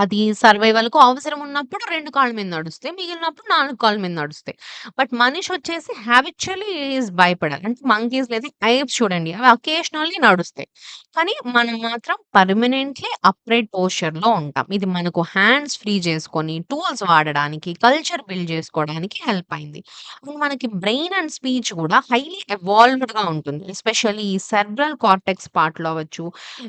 అది సర్వైవల్‌కు అవసరం ఉన్నప్పుడు 2 కాళ్ళ మీద నడుస్తాయి. మిగిలినప్పుడు 4 కాళ్ళ మీద నడుస్తాయి. బట్ మనిషొచ్చేసి హాబిచ్యువల్లీ ఈస్ బైపెడల్. అంటే మంకీస్ లేదా ఐబ్స్ చూడండి. అవి అకేషనల్లీ నడుస్తాయి. కానీ మనం మాత్రం పర్మనెంట్‌లీ అప్‌రైట్ పోస్చర్‌లో ఉంటాం. ఇది మనకు హ్యాండ్స్ ఫ్రీ చేసుకొని టూల్స్ వాడడానికి, కల్చర్ బిల్డ్ చేసుకోవడానికి హెల్ప్ అయింది. అండ్ మనకి బ్రెయిన్ అండ్ స్పీచ్ కూడా హైలీ ఎవాల్వ్డ్‌గా ఉంటుంది. ఎస్పెషల్లీ ఈ సెరెబ్రల్ కార్టెక్స్ పార్ట్‌లో అవ్వచ్చు.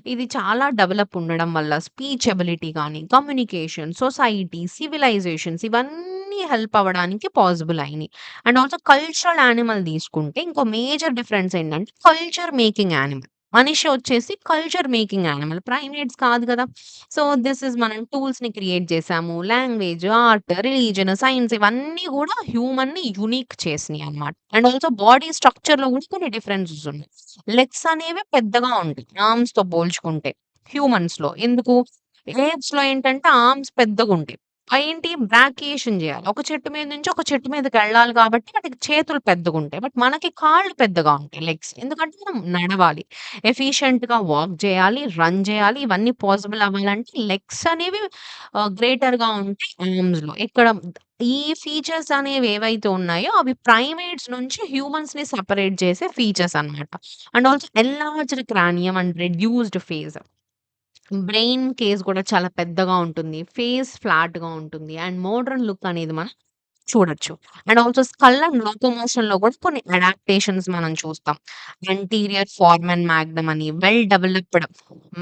ఇది చాలా డెవలప్ ఉండడం వల్ల స్పీచ్ ఎబిలిటీ గాని, కమ్యూనికేషన్, సొసైటీ, సివిలైజేషన్స్ ఇవన్నీ హెల్ప్ అవ్వడానికి పాసిబుల్ అయినియి. అండ్ ఆల్సో కల్చరల్ యానిమల్ తీసుకుంటే ఇంకో మేజర్ డిఫరెన్స్ ఏంటంటే కల్చర్ మేకింగ్ యానిమల్. మనిషి వచ్చేసి కల్చర్ మేకింగ్ యానిమల్. ప్రైమేట్స్ కాదు కదా! సో, దిస్ ఈస్ మనం టూల్స్‌ని క్రియేట్ చేసాము. లాంగ్వేజ్, ఆర్ట్, రిలిజియన్, సైన్స్ ఇవన్నీ గూడా హ్యూమన్‌ని యూనిక్ చేసినియి అన్నమాట. అండ్ ఆల్సో బాడీ స్ట్రక్చర్‌లో గూడా కొన్ని డిఫరెన్సెస్ ఉన్నాయి. లెగ్స్ అనేవి పెద్దగా ఉంటాయి. ఆర్మ్స్‌తో పోల్చుకుంటే హ్యూమన్స్‌లో. ఎందుకు? ఏప్స్‌లో ఏంటంటే ఆర్మ్స్ పెద్దగుంటాయి. ఏంటి బ్రాకియేషన్ జేయాలి. ఒక చెట్టు మీద నుంచి ఒక చెట్టు మీదకెళ్ళాలి కాబట్టి వాటికి చేతులు పెద్దగుంటాయి. బట్ మనకి కాళ్ళు పెద్దగా ఉంటాయి లెగ్స్. ఎందుకంటే మనం నడవాలి. ఎఫిషియంట్‌గా వాక్ జేయాలి, రన్ జేయాలి. ఇవన్నీ పాసిబుల్ అవ్వాలంటే లెగ్స్ అనేవి గ్రేటర్‌గా ఉంటాయి ఆర్మ్స్‌లో. ఈ ఫీచర్స్ అనేవి ఏవైతే ఉన్నాయో అవి ప్రైమేట్స్ నుంచి హ్యూమన్స్‌ని సెపరేట్ చేసే ఫీచర్స్ అన్నమాట. And also enlarged క్రానియం and reduced face. Brain case గూడా చాలా పెద్దగా ఉంటుంది. ఫేస్ ఫ్లాట్‌గా ఉంటుంది. అండ్ మోడర్న్ లుక్ అనేది మనం చూడొచ్చు. అండ్ ఆల్సో స్కల్ అండ్ లోకోమోషన్‌లో గూడా కొన్ని అడాప్టేషన్స్ మనం చూస్తాం. యాంటీరియర్ ఫోర్మెన్ మాగ్నమ్ అని, well developed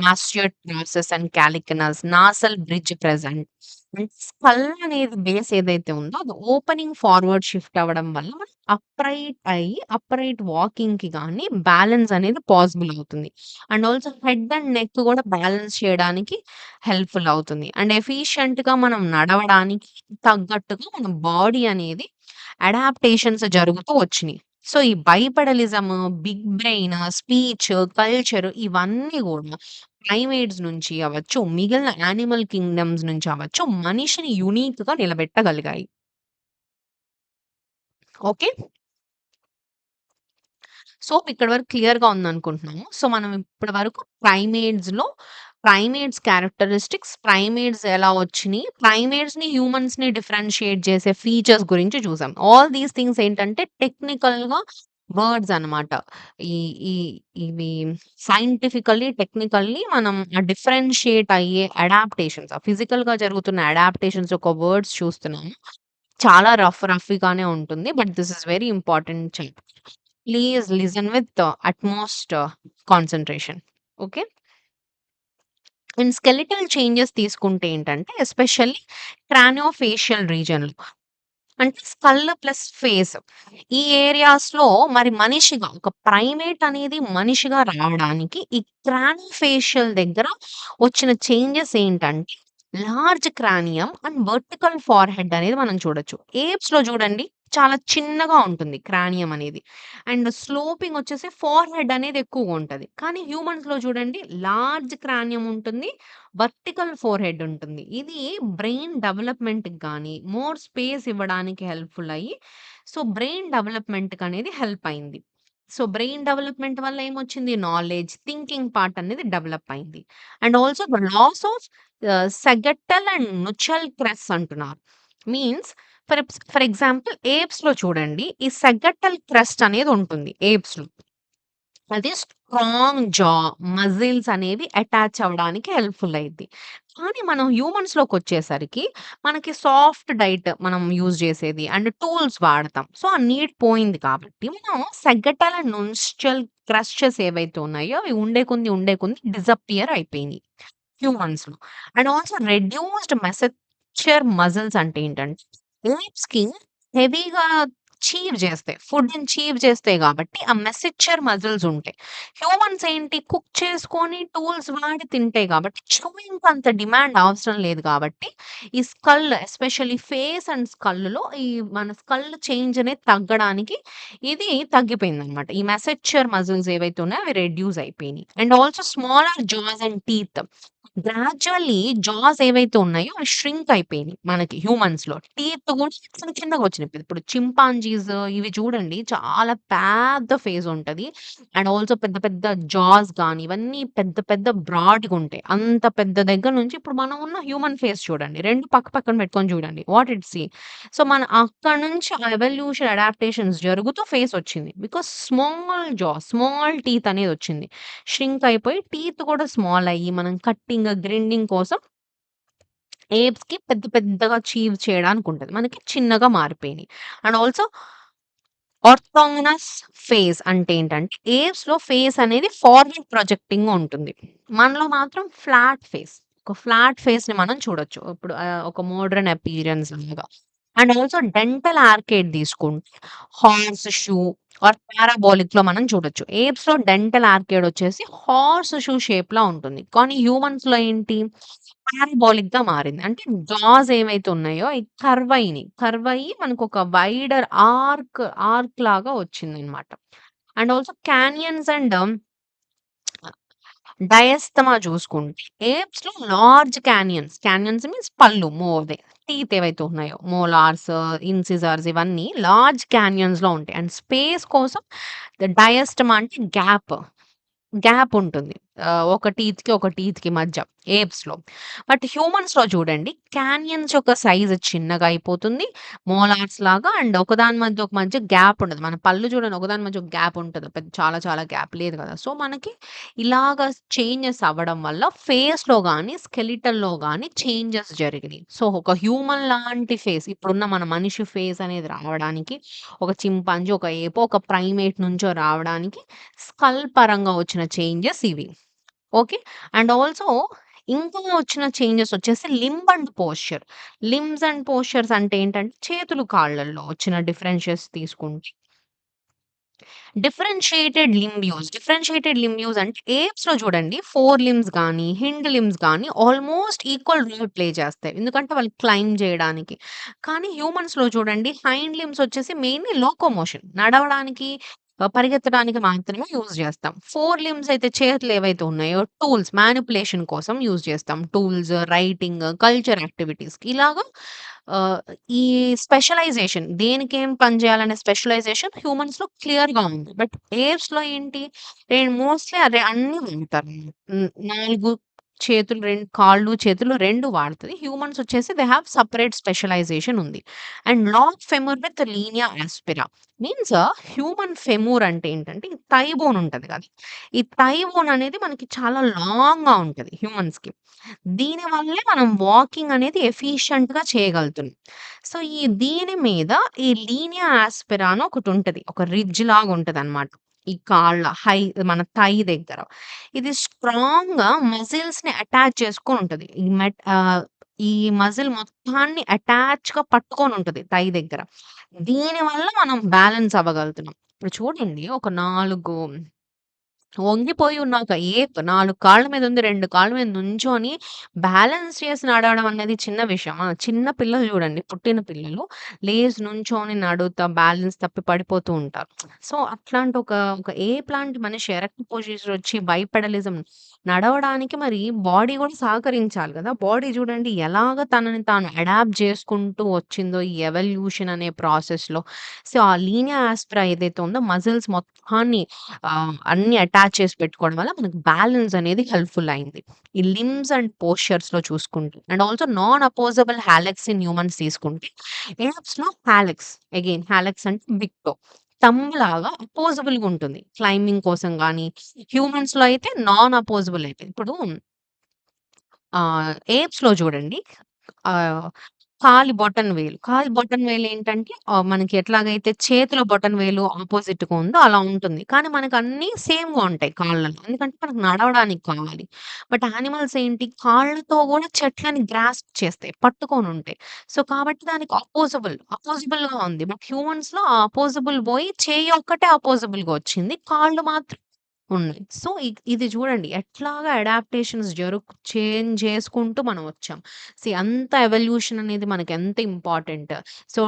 mastoid process and calcaneus, nasal bridge present. And skull అనేది బేస్ ఏదైతే ఉందో అది ఓపెనింగ్ ఫార్వర్డ్ షిఫ్ట్ అవ్వడం వల్ల మనం అప్‌రైట్ వాకింగ్‌కి గాని బ్యాలెన్స్ అనేది పాసిబుల్ అవుతుంది. And also head and neck గూడా బ్యాలెన్స్ చేయడానికి హెల్ప్‌ఫుల్ అవుతుంది. అండ్ ఎఫిషియంట్‌గా మనం నడవడానికి తగ్గట్టుగా మన బాడీ అనేది అడాప్టేషన్స్ జరుగుతూ వచ్చినియి. సో, ఈ బైపెడలిజము, బిగ్ బ్రెయిన్, స్పీచ్, కల్చర్ ఇవన్నీ గూడా ప్రైమేట్స్ నుంచి అవ్వచ్చు, మిగిలిన యానిమల్ కింగ్డమ్స్ నుంచి అవ్వచ్చు, మనిషిని యూనిక్‌గా నిలబెట్టగలిగాయి. ఓకే. సో, ఇక్కడి వరకు క్లియర్‌గా ఉందనుకుంటున్నాము. సో, మనం ఇప్పటి వరకు ప్రైమేట్స్ క్యారెక్టరిస్టిక్స్, ప్రైమేట్స్ ఎలా వచ్చినియి, ప్రైమేట్స్‌ని, హ్యూమన్స్‌ని డిఫరెన్షియేట్ చేసే ఫీచర్స్ గురించి చూసాం. ఆల్ దీస్ థింగ్స్ ఏంటంటే టెక్నికల్‌గా వర్డ్స్ అన్నమాట. ఈ ఈ ఇవి టెక్నికల్లీ మనం డిఫరెన్షియేట్ అయ్యే అడాప్టేషన్స్ ఫిజికల్‌గా జరుగుతున్న అడాప్టేషన్స్ యొక్క వర్డ్స్ చూస్తున్నాము. చాలా రఫ్‌గానే ఉంటుంది. But this is very important chapter. Please listen with utmost concentration. Okay. And skeletal changes తీసుకుంటే ఏంటంటే ఎస్పెషల్లీ క్రానియోఫేషియల్ రీజియన్‌లో అంటే స్కల్ ప్లస్ ఫేస్ ఈ ఏరియాస్‌లో మరి మనిషిగా ఒక ప్రైమేట్ అనేది మనిషిగా రావడానికి ఈ క్రానియోఫేషియల్ దగ్గర వచ్చిన చేంజెస్ ఏంటంటే లార్జ్ క్రానియం అండ్ వర్టికల్ ఫార్‌హెడ్ అనేది మనం చూడొచ్చు. ఏప్స్‌లో చూడండి చాలా చిన్నగా ఉంటుంది క్రానియం అనేది. అండ్ స్లోపింగ్ వచ్చేసి ఫార్‌హెడ్ అనేది ఎక్కువగా ఉంటది. కానీ హ్యూమన్స్‌లో చూడండి లార్జ్ క్రానియం ఉంటుంది. వర్టికల్ ఫోర్‌హెడ్ ఉంటుంది. ఇది బ్రెయిన్ డెవలప్‌మెంట్‌కి గాని, మోర్ స్పేస్ ఇవ్వడానికి హెల్ప్‌ఫుల్ అయ్యి, సో, బ్రెయిన్ డెవలప్‌మెంట్‌కనేది హెల్ప్ అయింది. సో, బ్రెయిన్ డెవలప్‌మెంట్ వల్ల ఏమొచ్చింది? నాలెడ్జ్, థింకింగ్ పార్ట్ అనేది డెవలప్ అయింది. And also the loss of sagittal and nuchal crest అంటున్నారు. మీన్స్ ఫర్ ఎగ్జాంపుల్ ఏప్స్‌లో చూడండి. ఈ సెగటల్ క్రెస్ట్ అనేది ఉంటుంది ఏప్స్‌లో. అది స్ట్రాంగ్ జా, మజిల్స్ అనేవి అటాచ్ అవ్వడానికి హెల్ప్‌ఫుల్ అయిద్ది. కానీ మనం హ్యూమన్స్‌లోకొచ్చేసరికి మనకి సాఫ్ట్ డైట్ మనం యూజ్ చేసేది అండ్ టూల్స్ వాడతాం. సో, ఆ నీడ్ పోయింది కాబట్టి మనం సెగటల్ అండ్ నొన్స్టల్ క్రషెస్ ఏవైతే ఉన్నాయో అవి ఉండే కొంది డిసపియర్ అయిపోయినియి హ్యూమన్స్‌లో. And also reduced masticatory muscles అంటే ఏంటంటే ఏప్స్‌కి హెవీగా చీవ్ చేస్తాయి. ఫుడ్‌ని చీవ్ చేస్తాయి కాబట్టి ఆ మెసెచ్యూర్ మజిల్స్ ఉంటాయి. హ్యూమన్స్ ఏంటి కుక్ చేసుకొని టూల్స్ వాడి తింటాయి కాబట్టి చూయింగ్‌కి అంత డిమాండ్ అవసరం లేదు కాబట్టి ఈ స్కల్ ఎస్పెషల్లీ ఫేస్ అండ్ స్కల్‌లో ఈ మన స్కల్ చేంజ్ అనేది తగ్గడానికి ఇది తగ్గిపోయిందనమాట. ఈ మెసెచ్యూర్ మజిల్స్ ఏవైతే ఉన్నాయో అవి రెడ్యూస్ అయిపోయినాయి. And also smaller jaws and teeth. Gradually jaws ఏవైతే ఉన్నాయో అవి ష్రింక్ అయిపోయినాయి మనకి హ్యూమన్స్‌లో. టీత్ కూడా చిన్న చిన్నగొచ్చినాయి. ఇప్పుడు చింపాంజీస్ ఇవి చూడండి చాలా పెద్ద ఫేస్ ఉంటది. అండ్ ఆల్సో పెద్ద పెద్ద జాస్ గాని ఇవన్నీ పెద్ద పెద్ద బ్రాడ్‌గుంటాయి. అంత పెద్ద దగ్గర నుంచి ఇప్పుడు మనం ఉన్న హ్యూమన్ ఫేస్ చూడండి. 2 పక్క పక్కన పెట్టుకొని చూడండి. What it see. సో, మన అక్కడి నుంచి ఆ ఎవల్యూషన్ అడాప్టేషన్స్ జరుగుతూ ఫేస్ వచ్చింది. బికాజ్ స్మాల్ జా, స్మాల్ టీత్ అనేదొచ్చింది. ష్రింక్ అయిపోయి టీత్ కూడా స్మాల్ అయ్యి మనం కట్టింగ్, గ్రైండింగ్ కోసం ఏప్స్‌కి పెద్ద పెద్దగా చీవ్ చేయడానికుంటది. మనకి చిన్నగా మారిపోయినియి. అండ్ ఆల్సో ఆర్థోగనస్ ఫేస్ అంటే ఏంటంటే ఏప్స్‌లో ఫేస్ అనేది ఫార్వర్డ్ ప్రొజెక్టింగ్‌గా ఉంటుంది. మనలో మాత్రం ఫ్లాట్ ఫేస్. ఒక ఫ్లాట్ ఫేస్‌ని మనం చూడొచ్చు. ఇప్పుడు ఒక మోడర్న్ అపియరెన్స్ లాగా. అండ్ ఆల్సో డెంటల్ ఆర్కేడ్ తీసుకుంటే హార్స్ షూ ఆర్ పారాబోలిక్‌లో మనం చూడొచ్చు. ఏప్స్‌లో డెంటల్ ఆర్కేడ్ వచ్చేసి హార్స్ షూ షేప్‌లా ఉంటుంది. కానీ హ్యూమన్స్‌లో ఏంటి పారాబోలిక్‌గా మారింది. అంటే జాస్ ఏవైతే ఉన్నాయో అయి కర్వ్ అయినియి. కర్వ్ అయ్యి మనకొక వైడర్ ఆర్క్ లాగా వచ్చిందనమాట. అండ్ ఆల్సో క్యానియన్స్ అండ్ డయాస్తమా చూసుకుంటే ఏప్స్‌లో లార్జ్ క్యానియన్స్ మీన్స్ పళ్ళు మోవే టీత్ ఏవైతే ఉన్నాయో మోలార్స్, ఇన్సిజర్స్ ఇవన్నీ లార్జ్ క్యానియన్స్‌లో ఉంటాయి. అండ్ స్పేస్ కోసం డయాస్టమా అంటే గ్యాప్ ఉంటుంది. ఒక టీత్‌కి మధ్య ఏప్స్‌లో. బట్ హ్యూమన్స్‌లో చూడండి క్యానియన్స్ యొక్క సైజ్ చిన్నగా అయిపోతుంది. మోలార్స్ లాగా అండ్ ఒక మధ్య గ్యాప్ ఉండదు. మన పళ్ళు చూడండి ఒకదాని మధ్య ఒక గ్యాప్ ఉంటది. చాలా చాలా గ్యాప్ లేదు కదా! సో, మనకి ఇలాగ చేంజెస్ అవ్వడం వల్ల ఫేస్‌లో గాని, స్కెలిటల్‌లో గాని చేంజెస్ జరిగినియి. సో, ఒక హ్యూమన్ లాంటి ఫేస్ ఇప్పుడున్న మన మనిషి ఫేస్ అనేది రావడానికి ఒక చింపాంజీ, ఒక ఏపో, ఒక ప్రైమేట్ నుంచో రావడానికి స్కల్ పరంగా వచ్చిన చేంజెస్ ఇవి. ఓకే. అండ్ ఆల్సో ఇంకా వచ్చిన చేంజెస్ వచ్చేసి limb and posture. Limbs and postures అంటే ఏంటంటే చేతులు, కాళ్ళల్లో వచ్చిన డిఫరెన్షియస్ తీసుకుంటే డిఫరెన్షియేటెడ్ లింబ్ యూజ్ అంటే ఏప్స్‌లో చూడండి 4 లింబ్స్ గాని, హిండ్ లింబ్స్ గాని ఆల్‌మోస్ట్ ఈక్వల్ రోల్ ప్లే చేస్తాయి. ఎందుకంటే వాళ్ళు క్లైంబ్ చేయడానికి. కానీ హ్యూమన్స్‌లో చూడండి హైండ్ లింబ్స్ వచ్చేసి మెయిన్‌లీ లోకోమోషన్ నడవడానికి, పరిగెత్తడానికి మాత్రమే యూజ్ చేస్తాం. 4 లింబ్స్ అయితే చేతులు ఏవైతే ఉన్నాయో టూల్స్ మానిప్యులేషన్ కోసం యూజ్ చేస్తాం. టూల్స్, రైటింగ్, కల్చర్ యాక్టివిటీస్‌కి ఇలాగా ఆహ్, ఈ స్పెషలైజేషన్ దేనికేం పని చేయాలనే స్పెషలైజేషన్ హ్యూమన్స్‌లో క్లియర్‌గా ఉంది. బట్ ఏప్స్‌లో ఏంటి మోస్ట్‌లీ అదే అన్నీ వాడతారు. 4 చేతులు 2 కాళ్ళు, చేతులు 2 వాడతది. హ్యూమన్స్ వచ్చేసి దే హావ్ సెపరేట్ స్పెషలైజేషన్ ఉంది. And long femur with linea aspera means human femur అంటే ఏంటంటే ఈ థై బోన్ ఉంటది కదా! ఈ థై బోన్ అనేది మనకి చాలా లాంగ్‌గా ఉంటది హ్యూమన్స్‌కి. దీని వల్లే మనం వాకింగ్ అనేది ఎఫిషియంట్‌గా చేయగలుగుతున్నాం. సో, దీని మీద ఈ లీనియా ఆస్పిరా అని ఒకటుంటది. ఒక రిడ్జ్ లాగా ఉంటదనమాట. ఈ కాళ్ళ మన థై దగ్గర. ఇది స్ట్రాంగ్‌గా మజిల్స్‌ని అటాచ్ చేసుకొనుంటది. ఈ మజిల్ మొత్తాన్ని అటాచ్‌గా పట్టుకొనుంటది థై దగ్గర. దీనివల్ల మనం బ్యాలెన్స్ అవ్వగలుగుతున్నాం. ఇప్పుడు చూడండి ఒక 4 వంగిపోయి ఉన్న ఒక ఏప్ 4 కాళ్ళ మీద ఉంది. 2 కాళ్ళ మీద నుంచొని బ్యాలెన్స్ చేసి నడవడం అనేది చిన్న విషయమా? చిన్న పిల్లలు చూడండి పుట్టిన పిల్లలు లేసి నుంచొని నడుగుతా బ్యాలెన్స్ తప్పి పడిపోతూ ఉంటారు. సో, అట్లాంటి ఒక ఏప్ లాంటి మనిషి ఎరెక్ట్ పొజిషన్ వచ్చి బైపెడలిజం నడవడానికి మరి బాడీ కూడా సహకరించాలి గదా! బాడీ చూడండి ఎలాగ తనని తాను అడాప్ట్ చేసుకుంటూ వచ్చిందో ఈ ఎవల్యూషన్ అనే ప్రాసెస్‌లో. సో, ఆ లీనియర్ యాస్పిరా ఏదైతే ఉందో మజిల్స్ మొత్తాన్ని అన్నీ అటాచ్ చేసి పెట్టుకోవడం వల్ల మనకు బ్యాలెన్స్ అనేది హెల్ప్‌ఫుల్ అయింది. ఈ లింబ్స్ అండ్ పోస్చర్స్‌లో చూసుకుంటే and also non opposable hallux in humans తీసుకుంటే ఏప్స్‌లో హాలెక్స్ అగైన్ హాలెక్స్ అంటే బిగ్ టో థంబ్ లాగా అపోజబుల్‌గా ఉంటుంది. క్లైంబింగ్ కోసం గాని, హ్యూమన్స్‌లో అయితే నాన్ అపోజబుల్ అయిపోయింది. ఇప్పుడు ఏప్స్‌లో చూడండి ఆహ్, కాలి బొటన వేలు ఏంటంటే మనకి ఎట్లాగైతే చేతిలో బొటన వేలు అపోజిట్‌గా ఉందో అలా ఉంటుంది. కానీ మనకన్నీ సేమ్‌గా ఉంటాయి కాళ్ళలో. ఎందుకంటే మనకు నడవడానికి కావాలి. బట్ యానిమల్స్ ఏంటి కాళ్ళతో గూడా చెట్లని గ్రాస్ప్ చేస్తాయి. పట్టుకొనుంటాయి. సో, కాబట్టి దానికి అపోజిబుల్‌గా ఉంది. బట్ హ్యూమన్స్‌లో ఆ అపోజిబుల్ పోయి చెయ్యి ఒక్కటే అపోజిబుల్‌గా వచ్చింది. కాళ్ళు మాత్రం ఉన్నాయి. సో, ఇది చూడండి ఎట్లాగా అడాప్టేషన్స్ చేంజ్ చేసుకుంటూ మనం వచ్చాం. అంత ఎవల్యూషన్ అనేది మనకెంత ఇంపార్టెంట్. సో,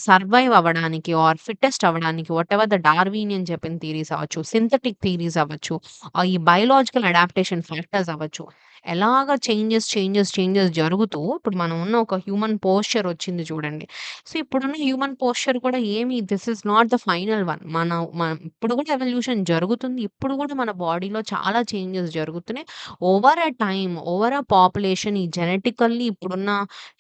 సర్వైవ్ అవ్వడానికి ఆర్ ఫిట్టెస్ట్ అవ్వడానికి వాటెవర్ ద డార్వినియన్ చెప్పిన థియరీస్ అవ్వచ్చు, సింథటిక్ థియరీస్ అవ్వచ్చు, ఈ బయోలాజికల్ అడాప్టేషన్ ఫ్యాక్టర్స్ అవ్వచ్చు. ఎలాగా చేంజెస్ జరుగుతూ ఇప్పుడు మనం ఉన్న ఒక హ్యూమన్ పోస్చర్ వచ్చింది చూడండి. సో, ఇప్పుడున్న హ్యూమన్ పోస్చర్ కూడా ఏమి this is not the final one. మనం ఇప్పుడు కూడా ఎవల్యూషన్ జరుగుతుంది. ఇప్పుడు కూడా మన బాడీలో చాలా చేంజెస్ జరుగుతున్నాయి. Over a time, over a population ఈ జెనెటికల్లీ ఇప్పుడున్న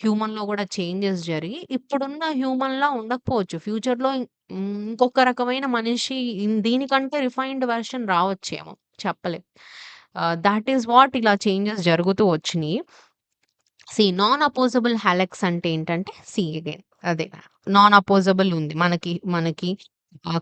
హ్యూమన్‌లో కూడా చేంజెస్ జరిగి, ఇప్పుడున్న హ్యూమన్‌లా ఉండకపోవచ్చు. ఫ్యూచర్‌లో ఇంకొక రకమైన మనిషి దీనికంటే రిఫైన్డ్ వెర్షన్ రావచ్చేమో చెప్పలేం. థాట్ ఈస్ వాట్ ఇలా చేంజెస్ జరుగుతూ వచ్చినియి. నాన్ అపోజబుల్ హాలెక్స్ అంటే ఏంటంటే అగైన్ అదే నాన్ అపోజబుల్ ఉంది. మనకి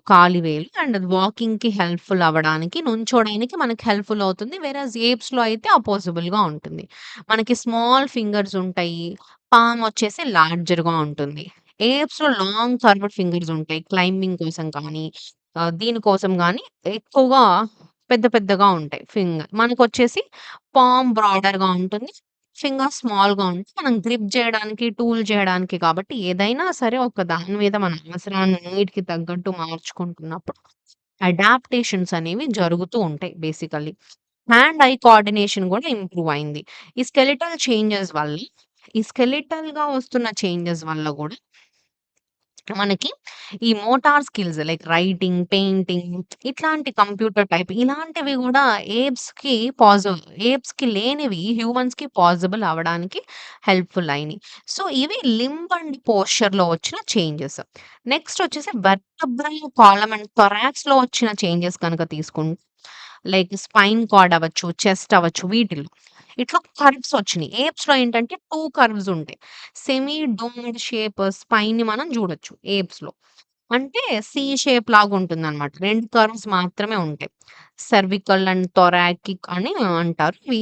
కాలి వేలు అండ్ అది వాకింగ్‌కి హెల్ప్‌ఫుల్ అవ్వడానికి, నుంచోడానికి మనకి హెల్ప్‌ఫుల్ అవుతుంది. వేరేస్ ఏప్స్‌లో అయితే అపోజిబుల్‌గా ఉంటుంది. మనకి స్మాల్ ఫింగర్స్ ఉంటాయి. పామ్ వచ్చేసి లార్జర్‌గా ఉంటుంది. ఏప్స్‌లో లాంగ్ కర్వ్డ్ ఫింగర్స్ ఉంటాయి. క్లైంబింగ్ కోసం కానీ, దీనికోసం గానీ ఎక్కువగా పెద్ద పెద్దగా ఉంటాయి మనకొచ్చేసి పామ్ బ్రాడర్‌గా ఉంటుంది. ఫింగర్ స్మాల్‌గా ఉంటే మనం గ్రిప్ జేయడానికి, టూల్ జేయడానికి కాబట్టి ఏదైనా సరే ఒక దాని మీద మన అవసరాన్ని నీడ్‌కి తగ్గట్టు మార్చుకుంటున్నప్పుడు అడాప్టేషన్స్ అనేవి జరుగుతూ ఉంటాయి బేసికల్లీ. హ్యాండ్ ఐ కోఆర్డినేషన్ గూడా ఇంప్రూవ్ అయింది. ఈ స్కెలిటల్‌గా వస్తున్న చేంజెస్ వల్ల గూడా మనకి ఈ motor skills like writing, painting ఇట్లాంటి కంప్యూటర్ టైప్ ఇలాంటివి గూడా ఏప్స్‌కి ఏప్స్‌కి లేనివి హ్యూమన్స్‌కి పాసిబుల్ అవ్వడానికి హెల్ప్‌ఫుల్ అయినియి. సో, ఇవి లింబ్ అండ్ పోస్చర్‌లో వచ్చిన చేంజెస్. నెక్స్ట్ వచ్చేసి వెర్టెబ్రల్ కాలమ్ అండ్ థొరాక్స్‌లో వచ్చిన చేంజెస్ గనక తీసుకుంటే లైక్ స్పైన్ కార్డ్ అవ్వచ్చు, చెస్ట్ అవ్వచ్చు వీటిల్లో. ఇట్లా కర్వ్స్ వచ్చినియి. ఏప్స్‌లో ఏంటంటే 2 కర్వ్స్ ఉంటాయి. సెమీ డోమ్డ్ షేప్ స్పైన్‌ని మనం జూడొచ్చు ఏప్స్‌లో. అంటే షేప్ లాగుంటుందనమాట. 2 కర్వ్స్ మాత్రమే ఉంటాయి. సెర్వికల్ అండ్ థొరాకిక్ అని అంటారు. ఇవి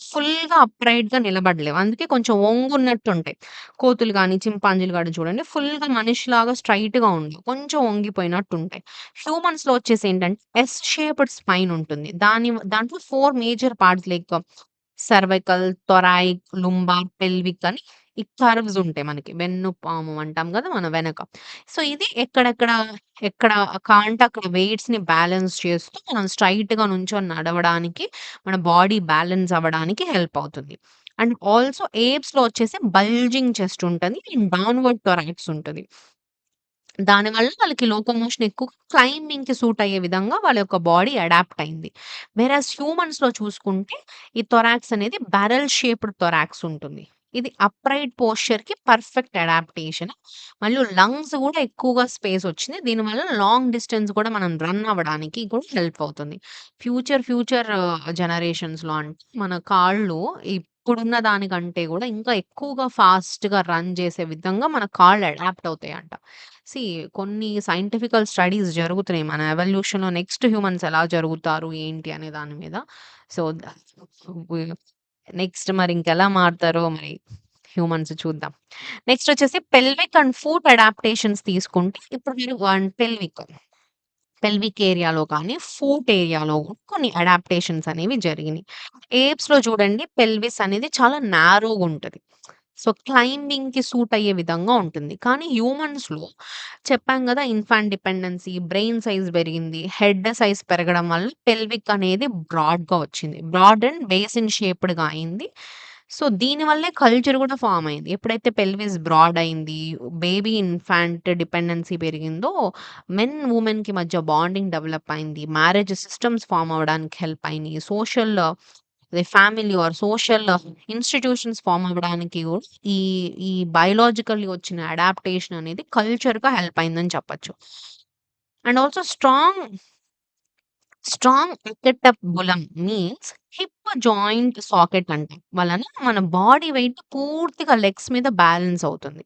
ఫుల్‌గా అప్‌రైట్‌గా నిలబడలేవు. అందుకే కొంచెం వంగున్నట్టుంటాయి. కోతులు గాని, చింపాంజీలు గాని చూడండి ఫుల్‌గా మనిషిలాగా స్ట్రెయిట్‌గా ఉండవు. కొంచెం వంగిపోయినట్టుంటాయి. హ్యూమన్స్‌లో వచ్చేసి ఏంటంటే షేప్డ్ స్పైన్ ఉంటుంది. దాంట్లో 4 major parts like cervical, thoracic, lumbar, pelvic అని ఈ కర్వ్స్ ఉంటాయి మనకి. వెన్నుపాము అంటాం గదా! మన వెనక. సో, ఇది ఎక్కడ కాంటే అక్కడ వెయిట్స్‌ని బ్యాలెన్స్ చేస్తూ మనం స్ట్రెయిట్‌గా నుంచొని నడవడానికి, మన బాడీ బ్యాలెన్స్ అవ్వడానికి హెల్ప్ అవుతుంది. అండ్ ఆల్సో ఏప్స్‌లో వచ్చేసి బల్జింగ్ చెస్ట్ ఉంటది. డౌన్‌వర్డ్ థొరాక్స్ ఉంటది. దానివల్ల వాళ్ళకి లోకోమోషన్ ఎక్కువ క్లైంబింగ్‌కి సూట్ అయ్యే విధంగా వాళ్ళ యొక్క బాడీ అడాప్ట్ అయింది. వేరేస్ హ్యూమన్స్‌లో చూసుకుంటే ఈ థొరాక్స్ అనేది బారెల్ షేప్డ్ థొరాక్స్ ఉంటుంది. ఇది అప్‌రైట్ పోస్చర్‌కి పర్ఫెక్ట్ అడాప్టేషన్. మళ్ళీ లంగ్స్ గూడా ఎక్కువగా స్పేస్ వచ్చింది. దీనివల్ల లాంగ్ డిస్టెన్స్ కూడా మనం రన్ అవ్వడానికి కూడా హెల్ప్ అవుతుంది. ఫ్యూచర్ జనరేషన్స్‌లో అంటే మన కాళ్ళు ఈ ఇప్పుడున్న దానికంటే గూడా ఇంకా ఎక్కువగా ఫాస్ట్‌గా రన్ చేసే విధంగా మన కాళ్ళు అడాప్ట్ అవుతాయంట. సీ కొన్ని సైంటిఫికల్ స్టడీస్ జరుగుతున్నాయి. మన ఎవల్యూషన్‌లో నెక్స్ట్ హ్యూమన్స్ ఎలా జరుగుతారు, ఏంటి అనే దాని మీద. సో, వి నెక్స్ట్ మరి ఇంకెలా మారుతారో మరి హ్యూమన్స్ చూద్దాం. నెక్స్ట్ వచ్చేసి పెల్విక్ అండ్ ఫూట్ అడాప్టేషన్స్ తీసుకుంటే ఇప్పుడు మీరు పెల్విక్ ఏరియాలో కానీ, ఫూట్ ఏరియాలో కొన్ని అడాప్టేషన్స్ అనేవి జరిగినియి. ఏప్స్‌లో చూడండి పెల్విస్ అనేది చాలా నారోగుంటది. సో, క్లైంబింగ్‌కి సూట్ అయ్యే విధంగా ఉంటుంది. కానీ హ్యూమన్స్‌లో చెప్పాం గదా! ఇన్‌ఫాంట్ డిపెండెన్సీ, బ్రెయిన్ సైజ్ పెరిగింది, హెడ్ సైజ్ పెరగడం వల్ల పెల్విక్ అనేది బ్రాడ్‌గా వచ్చింది. బ్రాడ్ అండ్ బేసిన్ షేప్డ్‌గా అయింది. సో, దీనివల్లే కల్చర్ గూడా ఫార్మ్ అయింది. ఎప్పుడైతే పెల్విస్ బ్రాడ్ అయింది, బేబీ ఇన్‌ఫాంట్ డిపెండెన్సీ పెరిగిందో మెన్, వుమెన్‌కి మధ్య బాండింగ్ డెవలప్ అయింది. మ్యారేజ్ సిస్టమ్స్ ఫార్మ్ అవ్వడానికి హెల్ప్ అయినియి. అదే family or social institutions form అవ్వడానికి గూడా ఈ ఈ బయోలాజికల్లీ వచ్చిన అడాప్టేషన్ అనేది కల్చర్‌గా హెల్ప్ అయిందని చెప్పొచ్చు. And also strong acetabulum means hip joint socket అంటాం. వలన మన బాడీ వెయిట్ పూర్తిగా లెగ్స్ మీద బ్యాలెన్స్ అవుతుంది.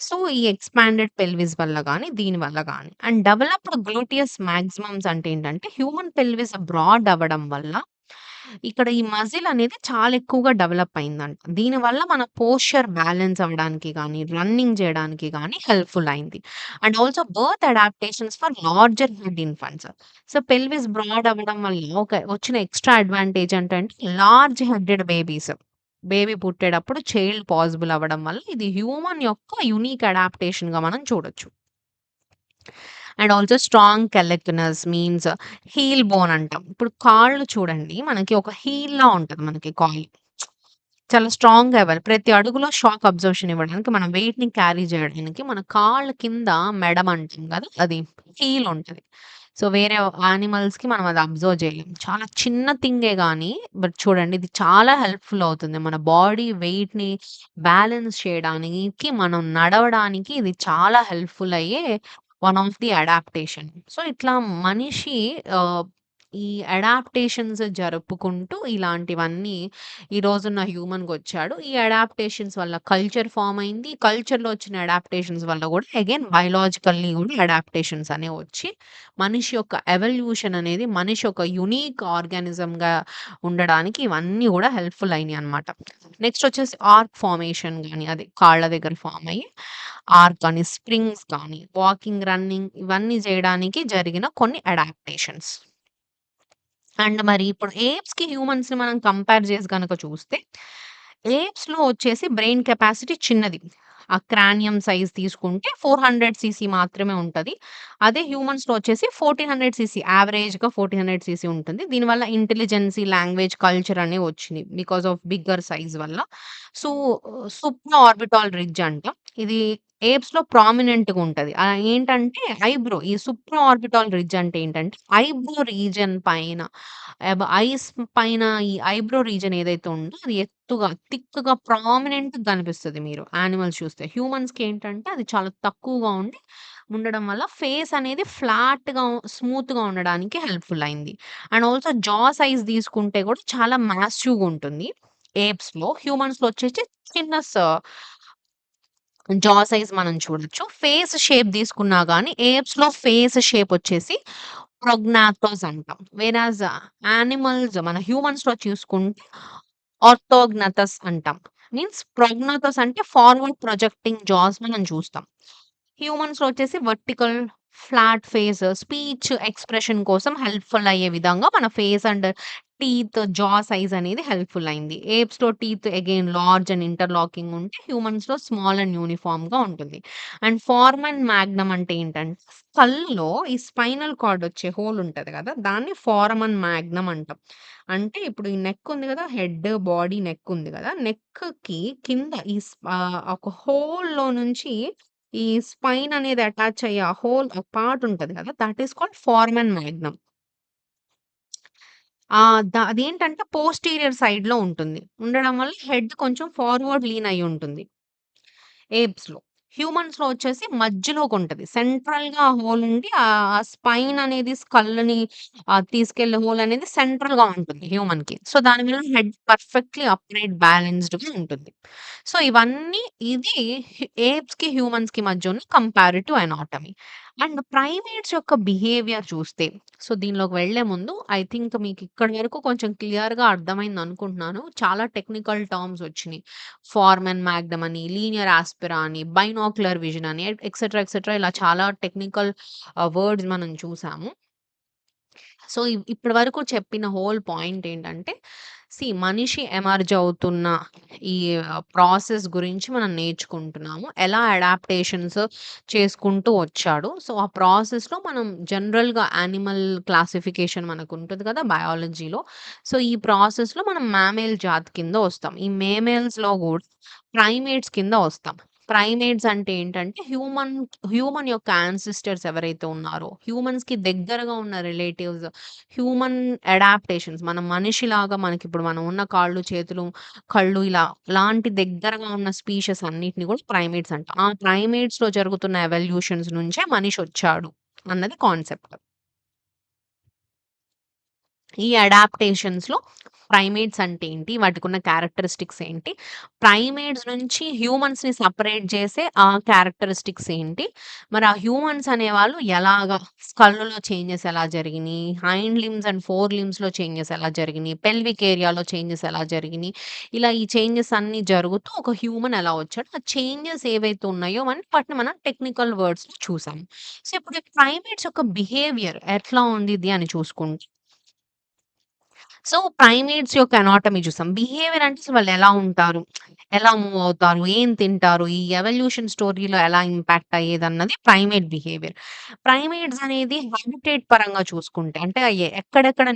సో, ఈ ఎక్స్‌పాండెడ్ పెల్విస్ వల్ల గాని, దీని వల్ల గాని. అండ్ డెవలప్డ్ గ్లూటియస్ మాక్సిమమ్స్ అంటే ఏంటంటే, హ్యూమన్ పెల్విస్ బ్రాడ్ అవ్వడం వల్ల ఇక్కడ ఈ మజిల్ అనేది చాలా ఎక్కువగా డెవలప్ అయిందంట. దీనివల్ల మన పోస్చర్ బ్యాలెన్స్ అవ్వడానికి గాని, రన్నింగ్ జేయడానికి గాని హెల్ప్‌ఫుల్ అయింది. And also birth adaptations for larger head infants. So, pelvis broad అవ్వడం వల్ల వచ్చిన ఎక్స్‌ట్రా అడ్వాంటేజ్ ఏంటంటే లార్జ్ హెడెడ్ బేబీస్. బేబీ పుట్టేటప్పుడు చైల్డ్ పాసిబుల్ అవ్వడం వల్ల ఇది హ్యూమన్ యొక్క యూనిక్ అడాప్టేషన్‌గా మనం చూడొచ్చు. And also strong calcaneus means heel bone అంటాం. ఇప్పుడు కాళ్ళు చూడండి మనకి ఒక హీల్‌లా ఉంటది మనకి కాలు. చాలా స్ట్రాంగ్‌గా ఇవ్వాలి. ప్రతి అడుగులో షాక్ అబ్జర్షన్ ఇవ్వడానికి, మనం వెయిట్‌ని క్యారీ జేయడానికి మన కాళ్ళ కింద మెడ అంటాం గదా! అది హీల్ ఉంటది. సో, వేరే యానిమల్స్‌కి మనం అది అబ్జర్వ్ జేయలేం. చాలా చిన్న థింగే గానీ, బట్ చూడండి ఇది చాలా హెల్ప్‌ఫుల్ అవుతుంది. మన బాడీ వెయిట్‌ని బ్యాలెన్స్ చేయడానికి, మనం నడవడానికి ఇది చాలా హెల్ప్‌ఫుల్ అయ్యే one of the adaptation. So, ఇట్లా మనిషి ఆహ్, ఈ అడాప్టేషన్స్ జరుపుకుంటూ ఇలాంటివన్నీ ఈ రోజున్న హ్యూమన్‌కొచ్చాడు. ఈ అడాప్టేషన్స్ వల్ల కల్చర్ ఫార్మ్ అయింది. కల్చర్‌లో వచ్చిన అడాప్టేషన్స్ వల్ల గూడా అగైన్ బయోలాజికల్లీ గూడా అడాప్టేషన్స్ అనేవి వచ్చి, మనిషి యొక్క ఎవల్యూషన్ అనేది మనిషి ఒక యూనిక్ ఆర్గానిజంగా ఉండడానికి ఇవన్నీ గూడా హెల్ప్‌ఫుల్ అయినియన్నమాట. నెక్స్ట్ వచ్చేసి ఆర్క్ ఫార్మేషన్ గాని, అదే కాళ్ళ దగ్గర ఫార్మ్ అయ్యి ఆర్క్ కానీ, స్ప్రింగ్స్ కానీ, వాకింగ్, రన్నింగ్ ఇవన్నీ జేయడానికి జరిగిన కొన్ని అడాప్టేషన్స్. అండ్ మరి ఇప్పుడు ఏప్స్‌కి, హ్యూమన్స్‌ని మనం కంపేర్ చేసి గనక చూస్తే, ఏప్స్‌లో వచ్చేసి బ్రెయిన్ కెపాసిటీ చిన్నది. ఆ క్రానియం సైజ్ తీసుకుంటే 400 సీసీ మాత్రమే ఉంటది. అదే హ్యూమన్స్‌లో వచ్చేసి 1400 సీసీ యావరేజ్‌గా 1400 సీసీ ఉంటుంది. దీనివల్ల ఇంటెలిజెన్సీ, లాంగ్వేజ్, కల్చర్ అనేవి వచ్చినియి. బికాస్ ఆఫ్ బిగ్గర్ సైజ్ వల్ల. సో, సుప్రా ఆర్బిటాల్ రిడ్జ్ అంటాం. ఇది ఏప్స్‌లో ప్రామినెంట్‌గా ఉంటది. ఏంటంటే ఐబ్రో. ఈ సుప్రా ఆర్బిటాల్ రిడ్జ్ అంటే ఏంటంటే, ఐబ్రో రీజియన్ పైన ఐస్ పైన ఈ ఐబ్రో రీజియన్ ఏదైతే ఉందో అది ఎత్తుగా, థిక్‌గా, ప్రామినెంట్‌గా కనిపిస్తది మీరు యానిమల్స్ చూస్తే. హ్యూమన్స్‌కి ఏంటంటే అది చాలా తక్కువగా ఉండడం వల్ల ఫేస్ అనేది ఫ్లాట్‌గా, స్మూత్‌గా ఉండడానికి హెల్ప్‌ఫుల్ అయింది. అండ్ ఆల్సో జా సైజ్ తీసుకుంటే కూడా చాలా మాసివ్‌గా ఉంటుంది ఏప్స్‌లో. హ్యూమన్స్‌లో వచ్చేసి చిన్న జా సైజ్ మనం చూడొచ్చు. ఫేస్ షేప్ తీసుకున్నా గాని ఏప్స్‌లో ఫేస్ షేప్ వచ్చేసి ప్రొగ్నాథోస్ అంటాం. వేరాజ్ యానిమల్స్ మన హ్యూమన్స్‌లో చూసుకుంటే ఆర్థోగ్నాథస్ అంటాం. మీన్స్ ప్రొగ్నాథోస్ అంటే ఫార్వర్డ్ ప్రొజెక్టింగ్ జాస్ మనం చూస్తాం. హ్యూమన్స్‌లో వచ్చేసి vertical flat face speech expression కోసం హెల్ప్‌ఫుల్ అయ్యే విధంగా మన ఫేస్ అండ్ జా సైజ్ అనేది హెల్ప్‌ఫుల్ అయింది. ఏప్స్‌లో teeth again large and interlocking ఉంటే హ్యూమన్స్‌లో స్మాల్ అండ్ యూనిఫార్మ్‌గా ఉంటుంది. అండ్ ఫార్మన్ మాగ్నమ్ అంటే ఏంటంటే స్కల్‌లో ఈ స్పైనల్ కార్డ్ వచ్చే హోల్ ఉంటది కదా! దాన్ని ఫారమన్ మాగ్నమ్ అంటాం. అంటే ఇప్పుడు ఈ నెక్ ఉంది కదా! హెడ్, బాడీ, నెక్ ఉంది కదా! నెక్‌కి కింద ఒక హోల్‌లో నుంచి ఈ స్పైన్ అనేది అటాచ్ అయ్యే ఆ పార్ట్ ఉంటది కదా! That is called foramen magnum. అదేంటంటే పోస్టీరియర్ సైడ్‌లో ఉంటుంది. ఉండడం వల్ల హెడ్ కొంచెం ఫార్వర్డ్ లీన్ అయ్యి ఉంటుంది ఏప్స్‌లో. హ్యూమన్స్‌లో వచ్చేసి మధ్యలోకుంటది. సెంట్రల్‌గా హోల్ ఉండి ఆ స్పైన్ అనేది స్కల్‌ని తీసుకెళ్ళే హోల్ అనేది సెంట్రల్‌గా ఉంటుంది హ్యూమన్‌కి. సో, దాని మీద హెడ్ పర్ఫెక్ట్‌లీ అప్‌రైట్ బ్యాలెన్స్‌డ్‌గా ఉంటుంది. సో, ఇవన్నీ ఇది ఏప్స్‌కి, హ్యూమన్స్‌కి మధ్య ఉన్న కంపారిటివ్ అనాటమీ. అండ్ ప్రైమేట్స్ యొక్క బిహేవియర్ చూస్తే, సో, దీనిలోకి వెళ్ళే ముందు ఐ థింక్ మీకిక్కడి వరకు కొంచెం క్లియర్‌గా అర్థమైందనుకుంటున్నాను. చాలా టెక్నికల్ టర్మ్స్ వచ్చినియి. ఫార్మన్ మాగ్నమ్ అని, లీనియర్ ఆస్పెరా అని, బైనాక్యులర్ విజన్ అని ఎక్సెట్రా, ఎక్సెట్రా ఇలా చాలా టెక్నికల్ వర్డ్స్ మనం చూసాము. సో, ఇప్పటి వరకు చెప్పిన హోల్ పాయింట్ ఏంటంటే, మనిషి ఎమర్జ్ అవుతున్న ఈ ప్రాసెస్ గురించి మనం నేర్చుకుంటున్నాము. ఎలా అడాప్టేషన్స్ చేసుకుంటూ వచ్చాడు. సో, ఆ ప్రాసెస్‌లో మనం జనరల్‌గా యానిమల్ క్లాసిఫికేషన్ మనకుంటది కదా! బయాలజీలో. సో, ఈ ప్రాసెస్‌లో మనం మామ్మేల్ జాతి కింద వస్తాం. ఈ మేమేల్స్‌లో గూడా ప్రైమేట్స్ కింద వస్తాం. ప్రైమేట్స్ అంటే ఏంటంటే, హ్యూమన్ యొక్క యాన్సిస్టర్స్ ఎవరైతే ఉన్నారో, హ్యూమన్స్‌కి దగ్గరగా ఉన్న రిలేటివ్స్, హ్యూమన్ అడాప్టేషన్స్ మన మనిషిలాగా మనకిప్పుడు మనం ఉన్న కాళ్ళు, చేతులు, కళ్ళు ఇలాంటి దగ్గరగా ఉన్న స్పీషీస్ అన్నిటిని కూడా ప్రైమేట్స్ అంటాం. ఆ ప్రైమేట్స్‌లో జరుగుతున్న ఎవల్యూషన్స్ నుంచే మనిషొచ్చాడు అన్నది కాన్సెప్ట్. ఈ అడాప్టేషన్స్‌లో ప్రైమేట్స్ అంటే ఏంటి? వాటికున్న క్యారెక్టరిస్టిక్స్ ఏంటి? ప్రైమేట్స్ నుంచి హ్యూమన్స్‌ని సెపరేట్ చేసే ఆ క్యారెక్టరిస్టిక్స్ ఏంటి? మరి ఆ హ్యూమన్స్ అనేవాళ్ళు ఎలాగా స్కల్‌లో చేంజెస్ ఎలా జరిగినియి? హైండ్ లింబ్స్ అండ్ ఫోర్ లింబ్స్‌లో చేంజెస్ ఎలా జరిగినియి? పెల్విక్ ఏరియాలో చేంజెస్ ఎలా జరిగినియి? ఇలా ఈ చేంజెస్ అన్నీ జరుగుతూ ఒక హ్యూమన్ ఎలా వచ్చాడు? ఆ చేంజెస్ ఏవైతే ఉన్నాయో వాటిని మనం టెక్నికల్ వర్డ్స్‌లో చూసాము. సో, ఇప్పుడు ఈ ప్రైమేట్స్ యొక్క బిహేవియర్ ఎట్లా ఉండిద్ది అని చూసుకుంటే సో, ప్రైమేట్స్ యొక్క అనాటమీ చూసాం. బిహేవియర్ అంటే అసలు వాళ్ళెలా ఉంటారు? ఎలా మూవ్ అవుతారు? ఏం తింటారు? ఈ ఎవల్యూషన్ స్టోరీలో ఎలా ఇంపాక్ట్ అయ్యేదన్నది ప్రైమేట్ బిహేవియర్. ప్రైమేట్స్ అనేది హాబిటేట్ పరంగా చూసుకుంటే అంటే ఎక్కడెక్కడ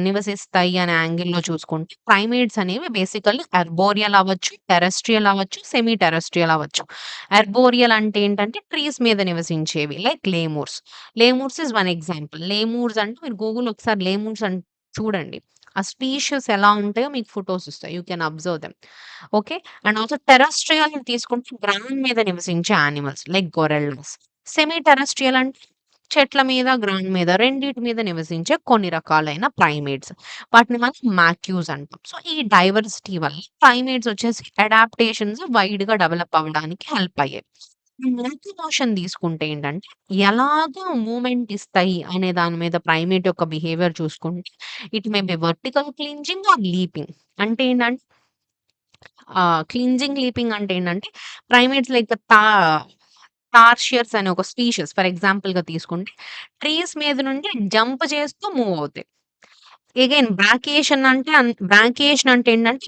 నివసిస్తాయి అనే యాంగిల్‌లో చూసుకుంటే ప్రైమేట్స్ అనేవి బేసికల్లీ అర్బోరియల్ అవ్వచ్చు, టెరెస్ట్రియల్ అవ్వచ్చు, సెమీ టెరెస్ట్రియల్ అవ్వచ్చు. అర్బోరియల్ అంటే ఏంటంటే ట్రీస్ మీద నివసించేవి like lemurs. Lemurs is one example. Lemurs అంటే మీరు గూగుల్‌లో ఒకసారి లేమూర్స్ చూడండి. ఆ స్పీషియస్ ఎలా ఉంటాయో మీకు ఫోటోస్ ఒస్తాయి. You can observe them. Okay. And also terrestrial తీసుకుంటే గ్రౌండ్ మీద నివసించే animals like gorillas. Semi terrestrial అంటే చెట్ల మీద, గ్రౌండ్ మీద రెండిటి మీద నివసించే కొన్ని రకాలైన ప్రైమేట్స్. వాటిని మనం మాక్యూస్ అంటాం. సో, ఈ డైవర్సిటీ వల్ల ప్రైమేట్స్ వచ్చేసి అడాప్టేషన్స్ వైడ్‌గా డెవలప్ అవ్వడానికి హెల్ప్ అయ్యాయి. లోకోమోషన్ తీసుకుంటే ఏంటంటే, ఎలాగా మూవ్‌మెంట్ ఇస్తాయి అనే దాని మీద ప్రైమేట్ యొక్క బిహేవియర్ చూసుకుంటే, it may be vertical clinging or leaping. అంటే ఏంటంటే క్లింజింగ్, లీపింగ్ అంటే ఏంటంటే, ప్రైమేట్స్ లైక్ టార్షియర్స్ అనే ఒక స్పీషీస్ ఫర్ ఎగ్జాంపుల్‌గా తీసుకుంటే, ట్రీస్ మీద నుండి జంప్ చేస్తూ మూవ్ అవుతాయి. ఎగైన్ బ్రాంకియేషన్ అంటే ఏంటంటే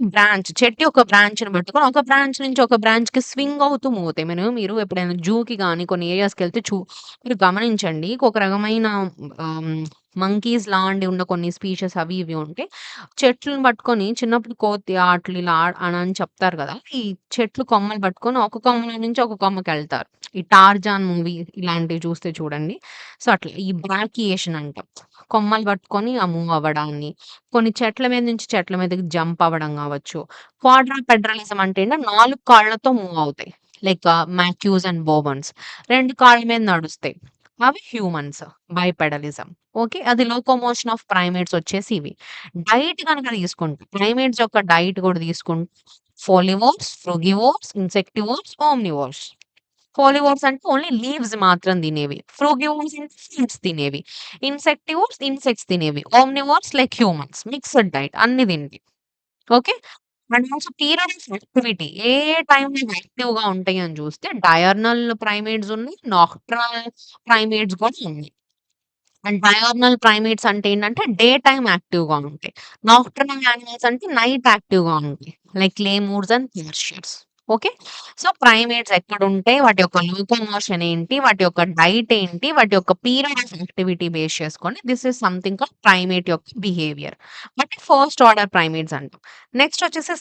చెట్టు యొక్క బ్రాంచ్‌ని పట్టుకొని ఒక బ్రాంచ్ నుంచి ఒక బ్రాంచ్‌కి స్వింగ్ అవుతూ మూవ్ అవుతాయి. మీరు ఎప్పుడైనా జూకి గాని కొన్ని ఏరియాస్‌కెళ్తే మీరు గమనించండి. ఒక రకమైన ఆహ్, మంకీస్ లాంటి ఉన్న కొన్ని స్పీషీస్ అవి ఇవి ఉంటాయి. చెట్లను పట్టుకొని చిన్నప్పుడు కోతి ఆటలు ఇలా అని చెప్తారు గదా! ఈ చెట్లు కొమ్మలు పట్టుకొని ఒక కొమ్మ నుంచి ఒక కొమ్మకెళ్తారు. ఈ 'టార్జాన్' మూవీ ఇలాంటివి చూస్తే చూడండి. సో, అట్లా ఈ బ్రాకియేషన్ అంటాం. కొమ్మలు పట్టుకొని మూవ్ అవ్వడాన్ని. కొన్ని చెట్ల మీద నుంచి చెట్ల మీదకి జంప్ అవ్వడం గావచ్చు. క్వాడ్రూపెడలిజం అంటే 4 కాళ్ళతో మూవ్ అవుతాయి. Like మాక్యూస్ and బోబన్స్. 2 కాళ్ళ మీద నడుస్తాయి. అవి హ్యూమన్స్. బైపెడలిజం. ఓకే. అది లోకోమోషన్ ఆఫ్ ప్రైమేట్స్ వచ్చేసి ఇవి. డైట్ గనక తీసుకుంటే ప్రైమేట్స్ యొక్క డైట్ కూడా తీసుకుంటే ఫోలివోర్స్, ఫ్రూగివోర్స్, ఇన్సెక్టివోర్స్, ఓమ్నివోర్స్. ఫోలివోర్స్ అంటే ఓన్లీ లీవ్స్ మాత్రం తినేవి. ఫ్రూగివోర్స్ అంటే ఫ్రూట్స్ తినేవి. ఇన్సెక్టివోర్స్ ఇన్సెక్ట్స్ తినేవి. Omnivores like humans mixed diet అన్ని తింటాయి. Okay. And also period of activity ఏ టైమ్‌లో ఇవి యాక్టివ్‌గా ఉంటాయి అని చూస్తే డయర్నల్ ప్రైమేట్స్ ఉన్నాయి. నాక్టర్నల్ ప్రైమేట్స్ కూడా ఉన్నాయి. అండ్ డయాగ్నల్ ప్రైమేట్స్ అంటే ఏంటంటే డే టైమ్ యాక్టివ్‌గా ఉంటాయి. నాక్టర్నల్ యానిమల్స్ అంటే నైట్ యాక్టివ్‌గా ఉంటాయి. Like lemurs and tarsiers. Okay. So, primates ఎక్కడుంటాయి? వాటి యొక్క లోకోమోషన్ ఏంటి? వాటి యొక్క డైట్ ఏంటి? వాటి యొక్క పీరియడ్ ఆఫ్ యాక్టివిటీ బేస్ చేసుకొని this is something called primate యొక్క behaviour. But first order primates అంటాం. నెక్స్ట్ వచ్చేసి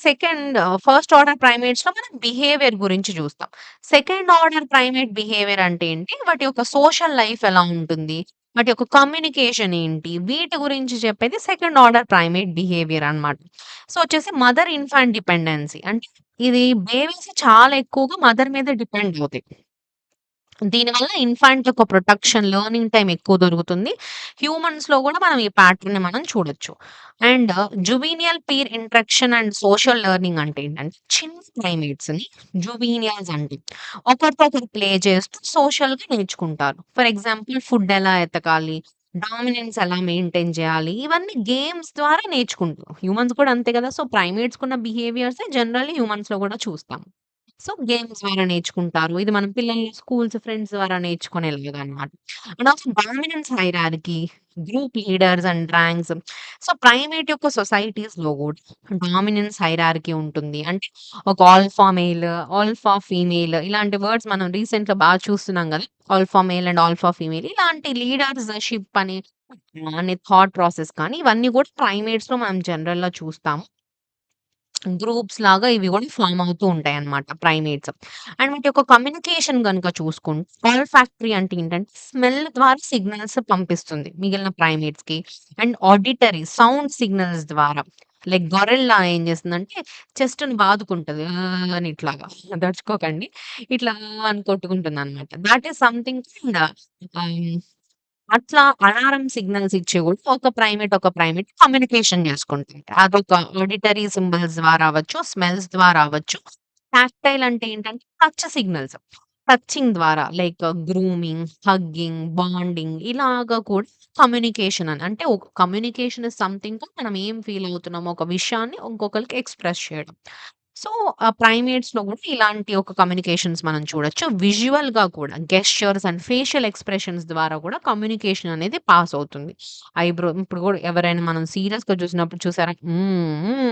ఫస్ట్ ఆర్డర్ ప్రైమేట్స్‌లో మనం బిహేవియర్ గురించి చూస్తాం. సెకండ్ ఆర్డర్ ప్రైమేట్ బిహేవియర్ అంటే ఏంటి? వాటి యొక్క సోషల్ లైఫ్ ఎలా ఉంటుంది? వాటి యొక్క కమ్యూనికేషన్ ఏంటి? వీటి గురించి చెప్పేది సెకండ్ ఆర్డర్ ప్రైమేట్ బిహేవియర్ అన్నమాట. సో, వచ్చేసి మదర్ ఇన్‌ఫాంట్ డిపెండెన్సీ. అంటే ఇది బేబీస్ చాలా ఎక్కువగా మదర్ మీద డిపెండ్ అవుతాయి. దీనివల్ల ఇన్‌ఫాంట్ యొక్క ప్రొటెక్షన్, లెర్నింగ్ టైమ్ ఎక్కువ దొరుకుతుంది. హ్యూమన్స్‌లో గూడా మనం ఈ ప్యాటర్న్‌ని మనం చూడొచ్చు. And juvenile peer interaction and social learning అంటే ఏంటంటే, చిన్న ప్రైమేట్స్‌ని జువీనియల్స్ అంటే ఒకరితో ఒకరు ప్లే చేస్తూ సోషల్‌గా నేర్చుకుంటారు. ఫర్ ఎగ్జాంపుల్ ఫుడ్ ఎలా ఎతకాలి, డామినెన్స్ ఎలా మెయింటైన్ చేయాలి, ఇవన్నీ గేమ్స్ ద్వారా నేర్చుకుంటారు. హ్యూమన్స్ కూడా అంతే కదా! సో, ప్రైమేట్స్‌కున్న బిహేవియర్సే జనరల్లీ హ్యూమన్స్‌లో గూడా చూస్తాం. సో, గేమ్స్ ద్వారా నేర్చుకుంటారు. ఇది మన పిల్లలు స్కూల్స్, ఫ్రెండ్స్ ద్వారా నేర్చుకునేలాగనమాట. And also dominance hierarchy, group leaders and ranks. So, primate యొక్క సొసైటీస్‌లో గూడా డామినెన్స్ హైరార్కీ ఉంటుంది. అంటే ఒక ఆల్ఫా మేల్, ఆల్ఫా ఫీమేల్ ఇలాంటి వర్డ్స్ మనం రీసెంట్‌గా చూస్తున్నాం గదా! Alpha male and alpha female ఇలాంటి లీడర్‌షిప్ అనే థాట్ ప్రాసెస్ కానీ ఇవన్నీ గూడా ప్రైమేట్స్‌లో మనం జనరల్‌గా చూస్తాము. గ్రూప్స్ లాగా ఇవి గూడా ఫార్మ్ అవుతూ ఉంటాయన్నమాట ప్రైమేట్స్. అండ్ వీటి యొక్క కమ్యూనికేషన్ గనుక చూసుకుంటే ఆల్ఫాక్టరీ అంటే ఏంటంటే స్మెల్ ద్వారా సిగ్నల్స్ పంపిస్తుంది మిగిలిన ప్రైమేట్స్‌కి. అండ్ ఆడిటరీ సౌండ్ సిగ్నల్స్ ద్వారా లైక్ గొరిల్లా ఏం చేస్తుందంటే చెస్ట్‌ని బాదుకుంటది. అని ఇట్లాగా దడుచుకోకండి. ఇట్లా అని కొట్టుకుంటుందన్నమాట. థట్ ఈస్ సంథింగ్ ఆహ్, అట్లా అలారం సిగ్నల్స్ ఇచ్చి గూడా ఒక ప్రైమేట్ కమ్యూనికేషన్ జేసుకుంటుంది. అదొక ఆడిటరీ సింబల్స్ ద్వారా అవ్వచ్చు, స్మెల్స్ ద్వారా అవ్వచ్చు. టాక్టైల్ అంటే ఏంటంటే టచ్ సిగ్నల్స్. టచింగ్ ద్వారా లైక్ గ్రూమింగ్, హగ్గింగ్, బాండింగ్ ఇలాగా కూడా కమ్యూనికేషన్ అని. అంటే ఒక కమ్యూనికేషన్ ఇస్ సంథింగ్ మనం ఏం ఫీల్ అవుతున్నామో ఒక విషయాన్ని ఇంకొకళ్ళకి ఎక్స్‌ప్రెస్ చేయడం. సో, ప్రైమేట్స్‌లో గూడా ఇలాంటి ఒక కమ్యూనికేషన్స్ మనం చూడొచ్చు. విజువల్‌గా కూడా గెస్చర్స్ అండ్ ఫేషియల్ ఎక్స్‌ప్రెషన్స్ ద్వారా కూడా కమ్యూనికేషన్ అనేది పాస్ అవుతుంది. ఇప్పుడు గూడా ఎవరైనా మనం సీరియస్‌గా చూసినప్పుడు చూసారా?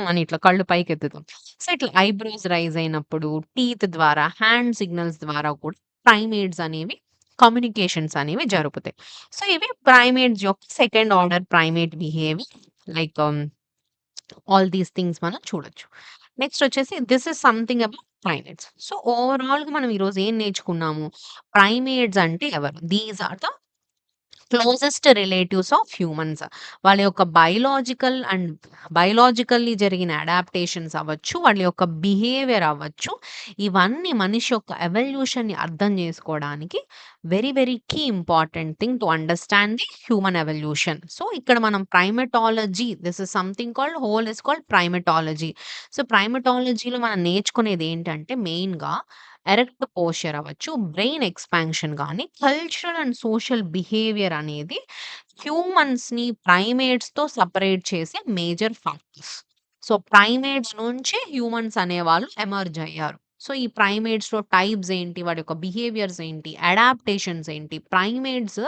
అని ఇట్లా కళ్ళు పైకెత్తుతాం. సో, ఇట్లా ఐబ్రోస్ రైజ్ అయినప్పుడు టీత్ ద్వారా, హ్యాండ్ సిగ్నల్స్ ద్వారా కూడా ప్రైమేట్స్ అనేవి కమ్యూనికేషన్స్ అనేవి జరుపుతాయి. సో, ఇవి ప్రైమేట్స్ యొక్క second order primate behaviour like all these things మనం చూడొచ్చు. నెక్స్ట్ వచ్చేసి this is something about primates. So, ఓవరాల్‌గా మనం ఈరోజు ఏం నేర్చుకున్నాము? ప్రైమేట్స్ అంటే ఎవరు? These are the closest relatives of humans. వాళ్ళ యొక్క బయోలాజికల్లీ జరిగిన అడాప్టేషన్స్ అవ్వచ్చు, వాళ్ళ యొక్క బిహేవియర్ అవ్వచ్చు. ఇవన్నీ మనిషి యొక్క ఎవల్యూషన్‌ని అర్థం చేసుకోవడానికి very, very key important thing to understand the human evolution. So, ఇక్కడ మనం primatology this is something called primatology. So, ప్రైమేటాలజీలో మనం నేర్చుకునేది ఏంటంటే మెయిన్‌గా ఎరెక్ట్ పోస్చర్ అవ్వచ్చు, బ్రెయిన్ ఎక్స్‌పాన్షన్ గాని, కల్చరల్ అండ్ సోషల్ బిహేవియర్ అనేది హ్యూమన్స్‌ని ప్రైమేట్స్‌తో సెపరేట్ చేసే మేజర్ ఫ్యాక్టర్స్. సో, ప్రైమేట్స్ నుంచి హ్యూమన్స్ అనేవాళ్ళు ఎమర్జ్ అయ్యారు. సో, ఈ ప్రైమేట్స్‌లో టైప్స్ ఏంటి? వాటి యొక్క బిహేవియర్స్ ఏంటి? అడాప్టేషన్స్ ఏంటి? ప్రైమేట్స్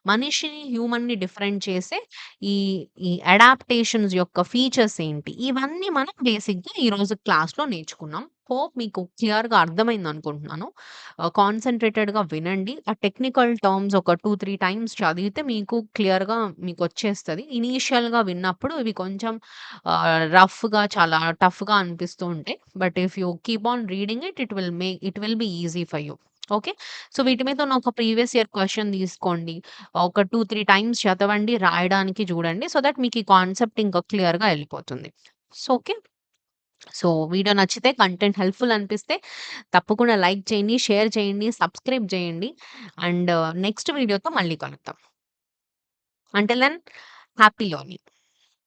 మనిషిని, హ్యూమన్‌ని డిఫరెంట్ చేసే ఈ ఈ అడాప్టేషన్స్ యొక్క ఫీచర్స్ ఏంటి? ఇవన్నీ మనం బేసిక్‌గా ఈరోజు క్లాస్‌లో నేర్చుకున్నాం. హోప్ మీకు క్లియర్‌గా అర్థమైందనుకుంటున్నాను. కాన్సంట్రేటెడ్‌గా వినండి. ఆ టెక్నికల్ టర్మ్స్ ఒక 2, 3 టైమ్స్ చదివితే మీకు క్లియర్‌గా మీకొచ్చేస్తది. ఇనీషియల్‌గా విన్నప్పుడు ఇవి కొంచెం రఫ్‌గా చాలా టఫ్‌గా అనిపిస్తూ ఉంటాయి. But if you keep on reading it will be easy for you. Okay. So, వీటి మీద ఉన్న ఒక ప్రీవియస్ ఇయర్ క్వెషన్ తీసుకోండి. ఒక 2, 3 టైమ్స్ చదవండి, రాయడానికి చూడండి. సో థట్ మీకు ఈ కాన్సెప్ట్ ఇంకా క్లియర్‌గా ఎళ్ళిపోతుంది. So, okay. సో, వీడియో నచ్చితే కంటెంట్ హెల్ప్‌ఫుల్ అనిపిస్తే తప్పకుండా లైక్ చేయండి, షేర్ చేయండి, సబ్స్క్రైబ్ చేయండి. అండ్ నెక్స్ట్ వీడియోతో మళ్ళీ కలుద్దాం. Until then happy learning.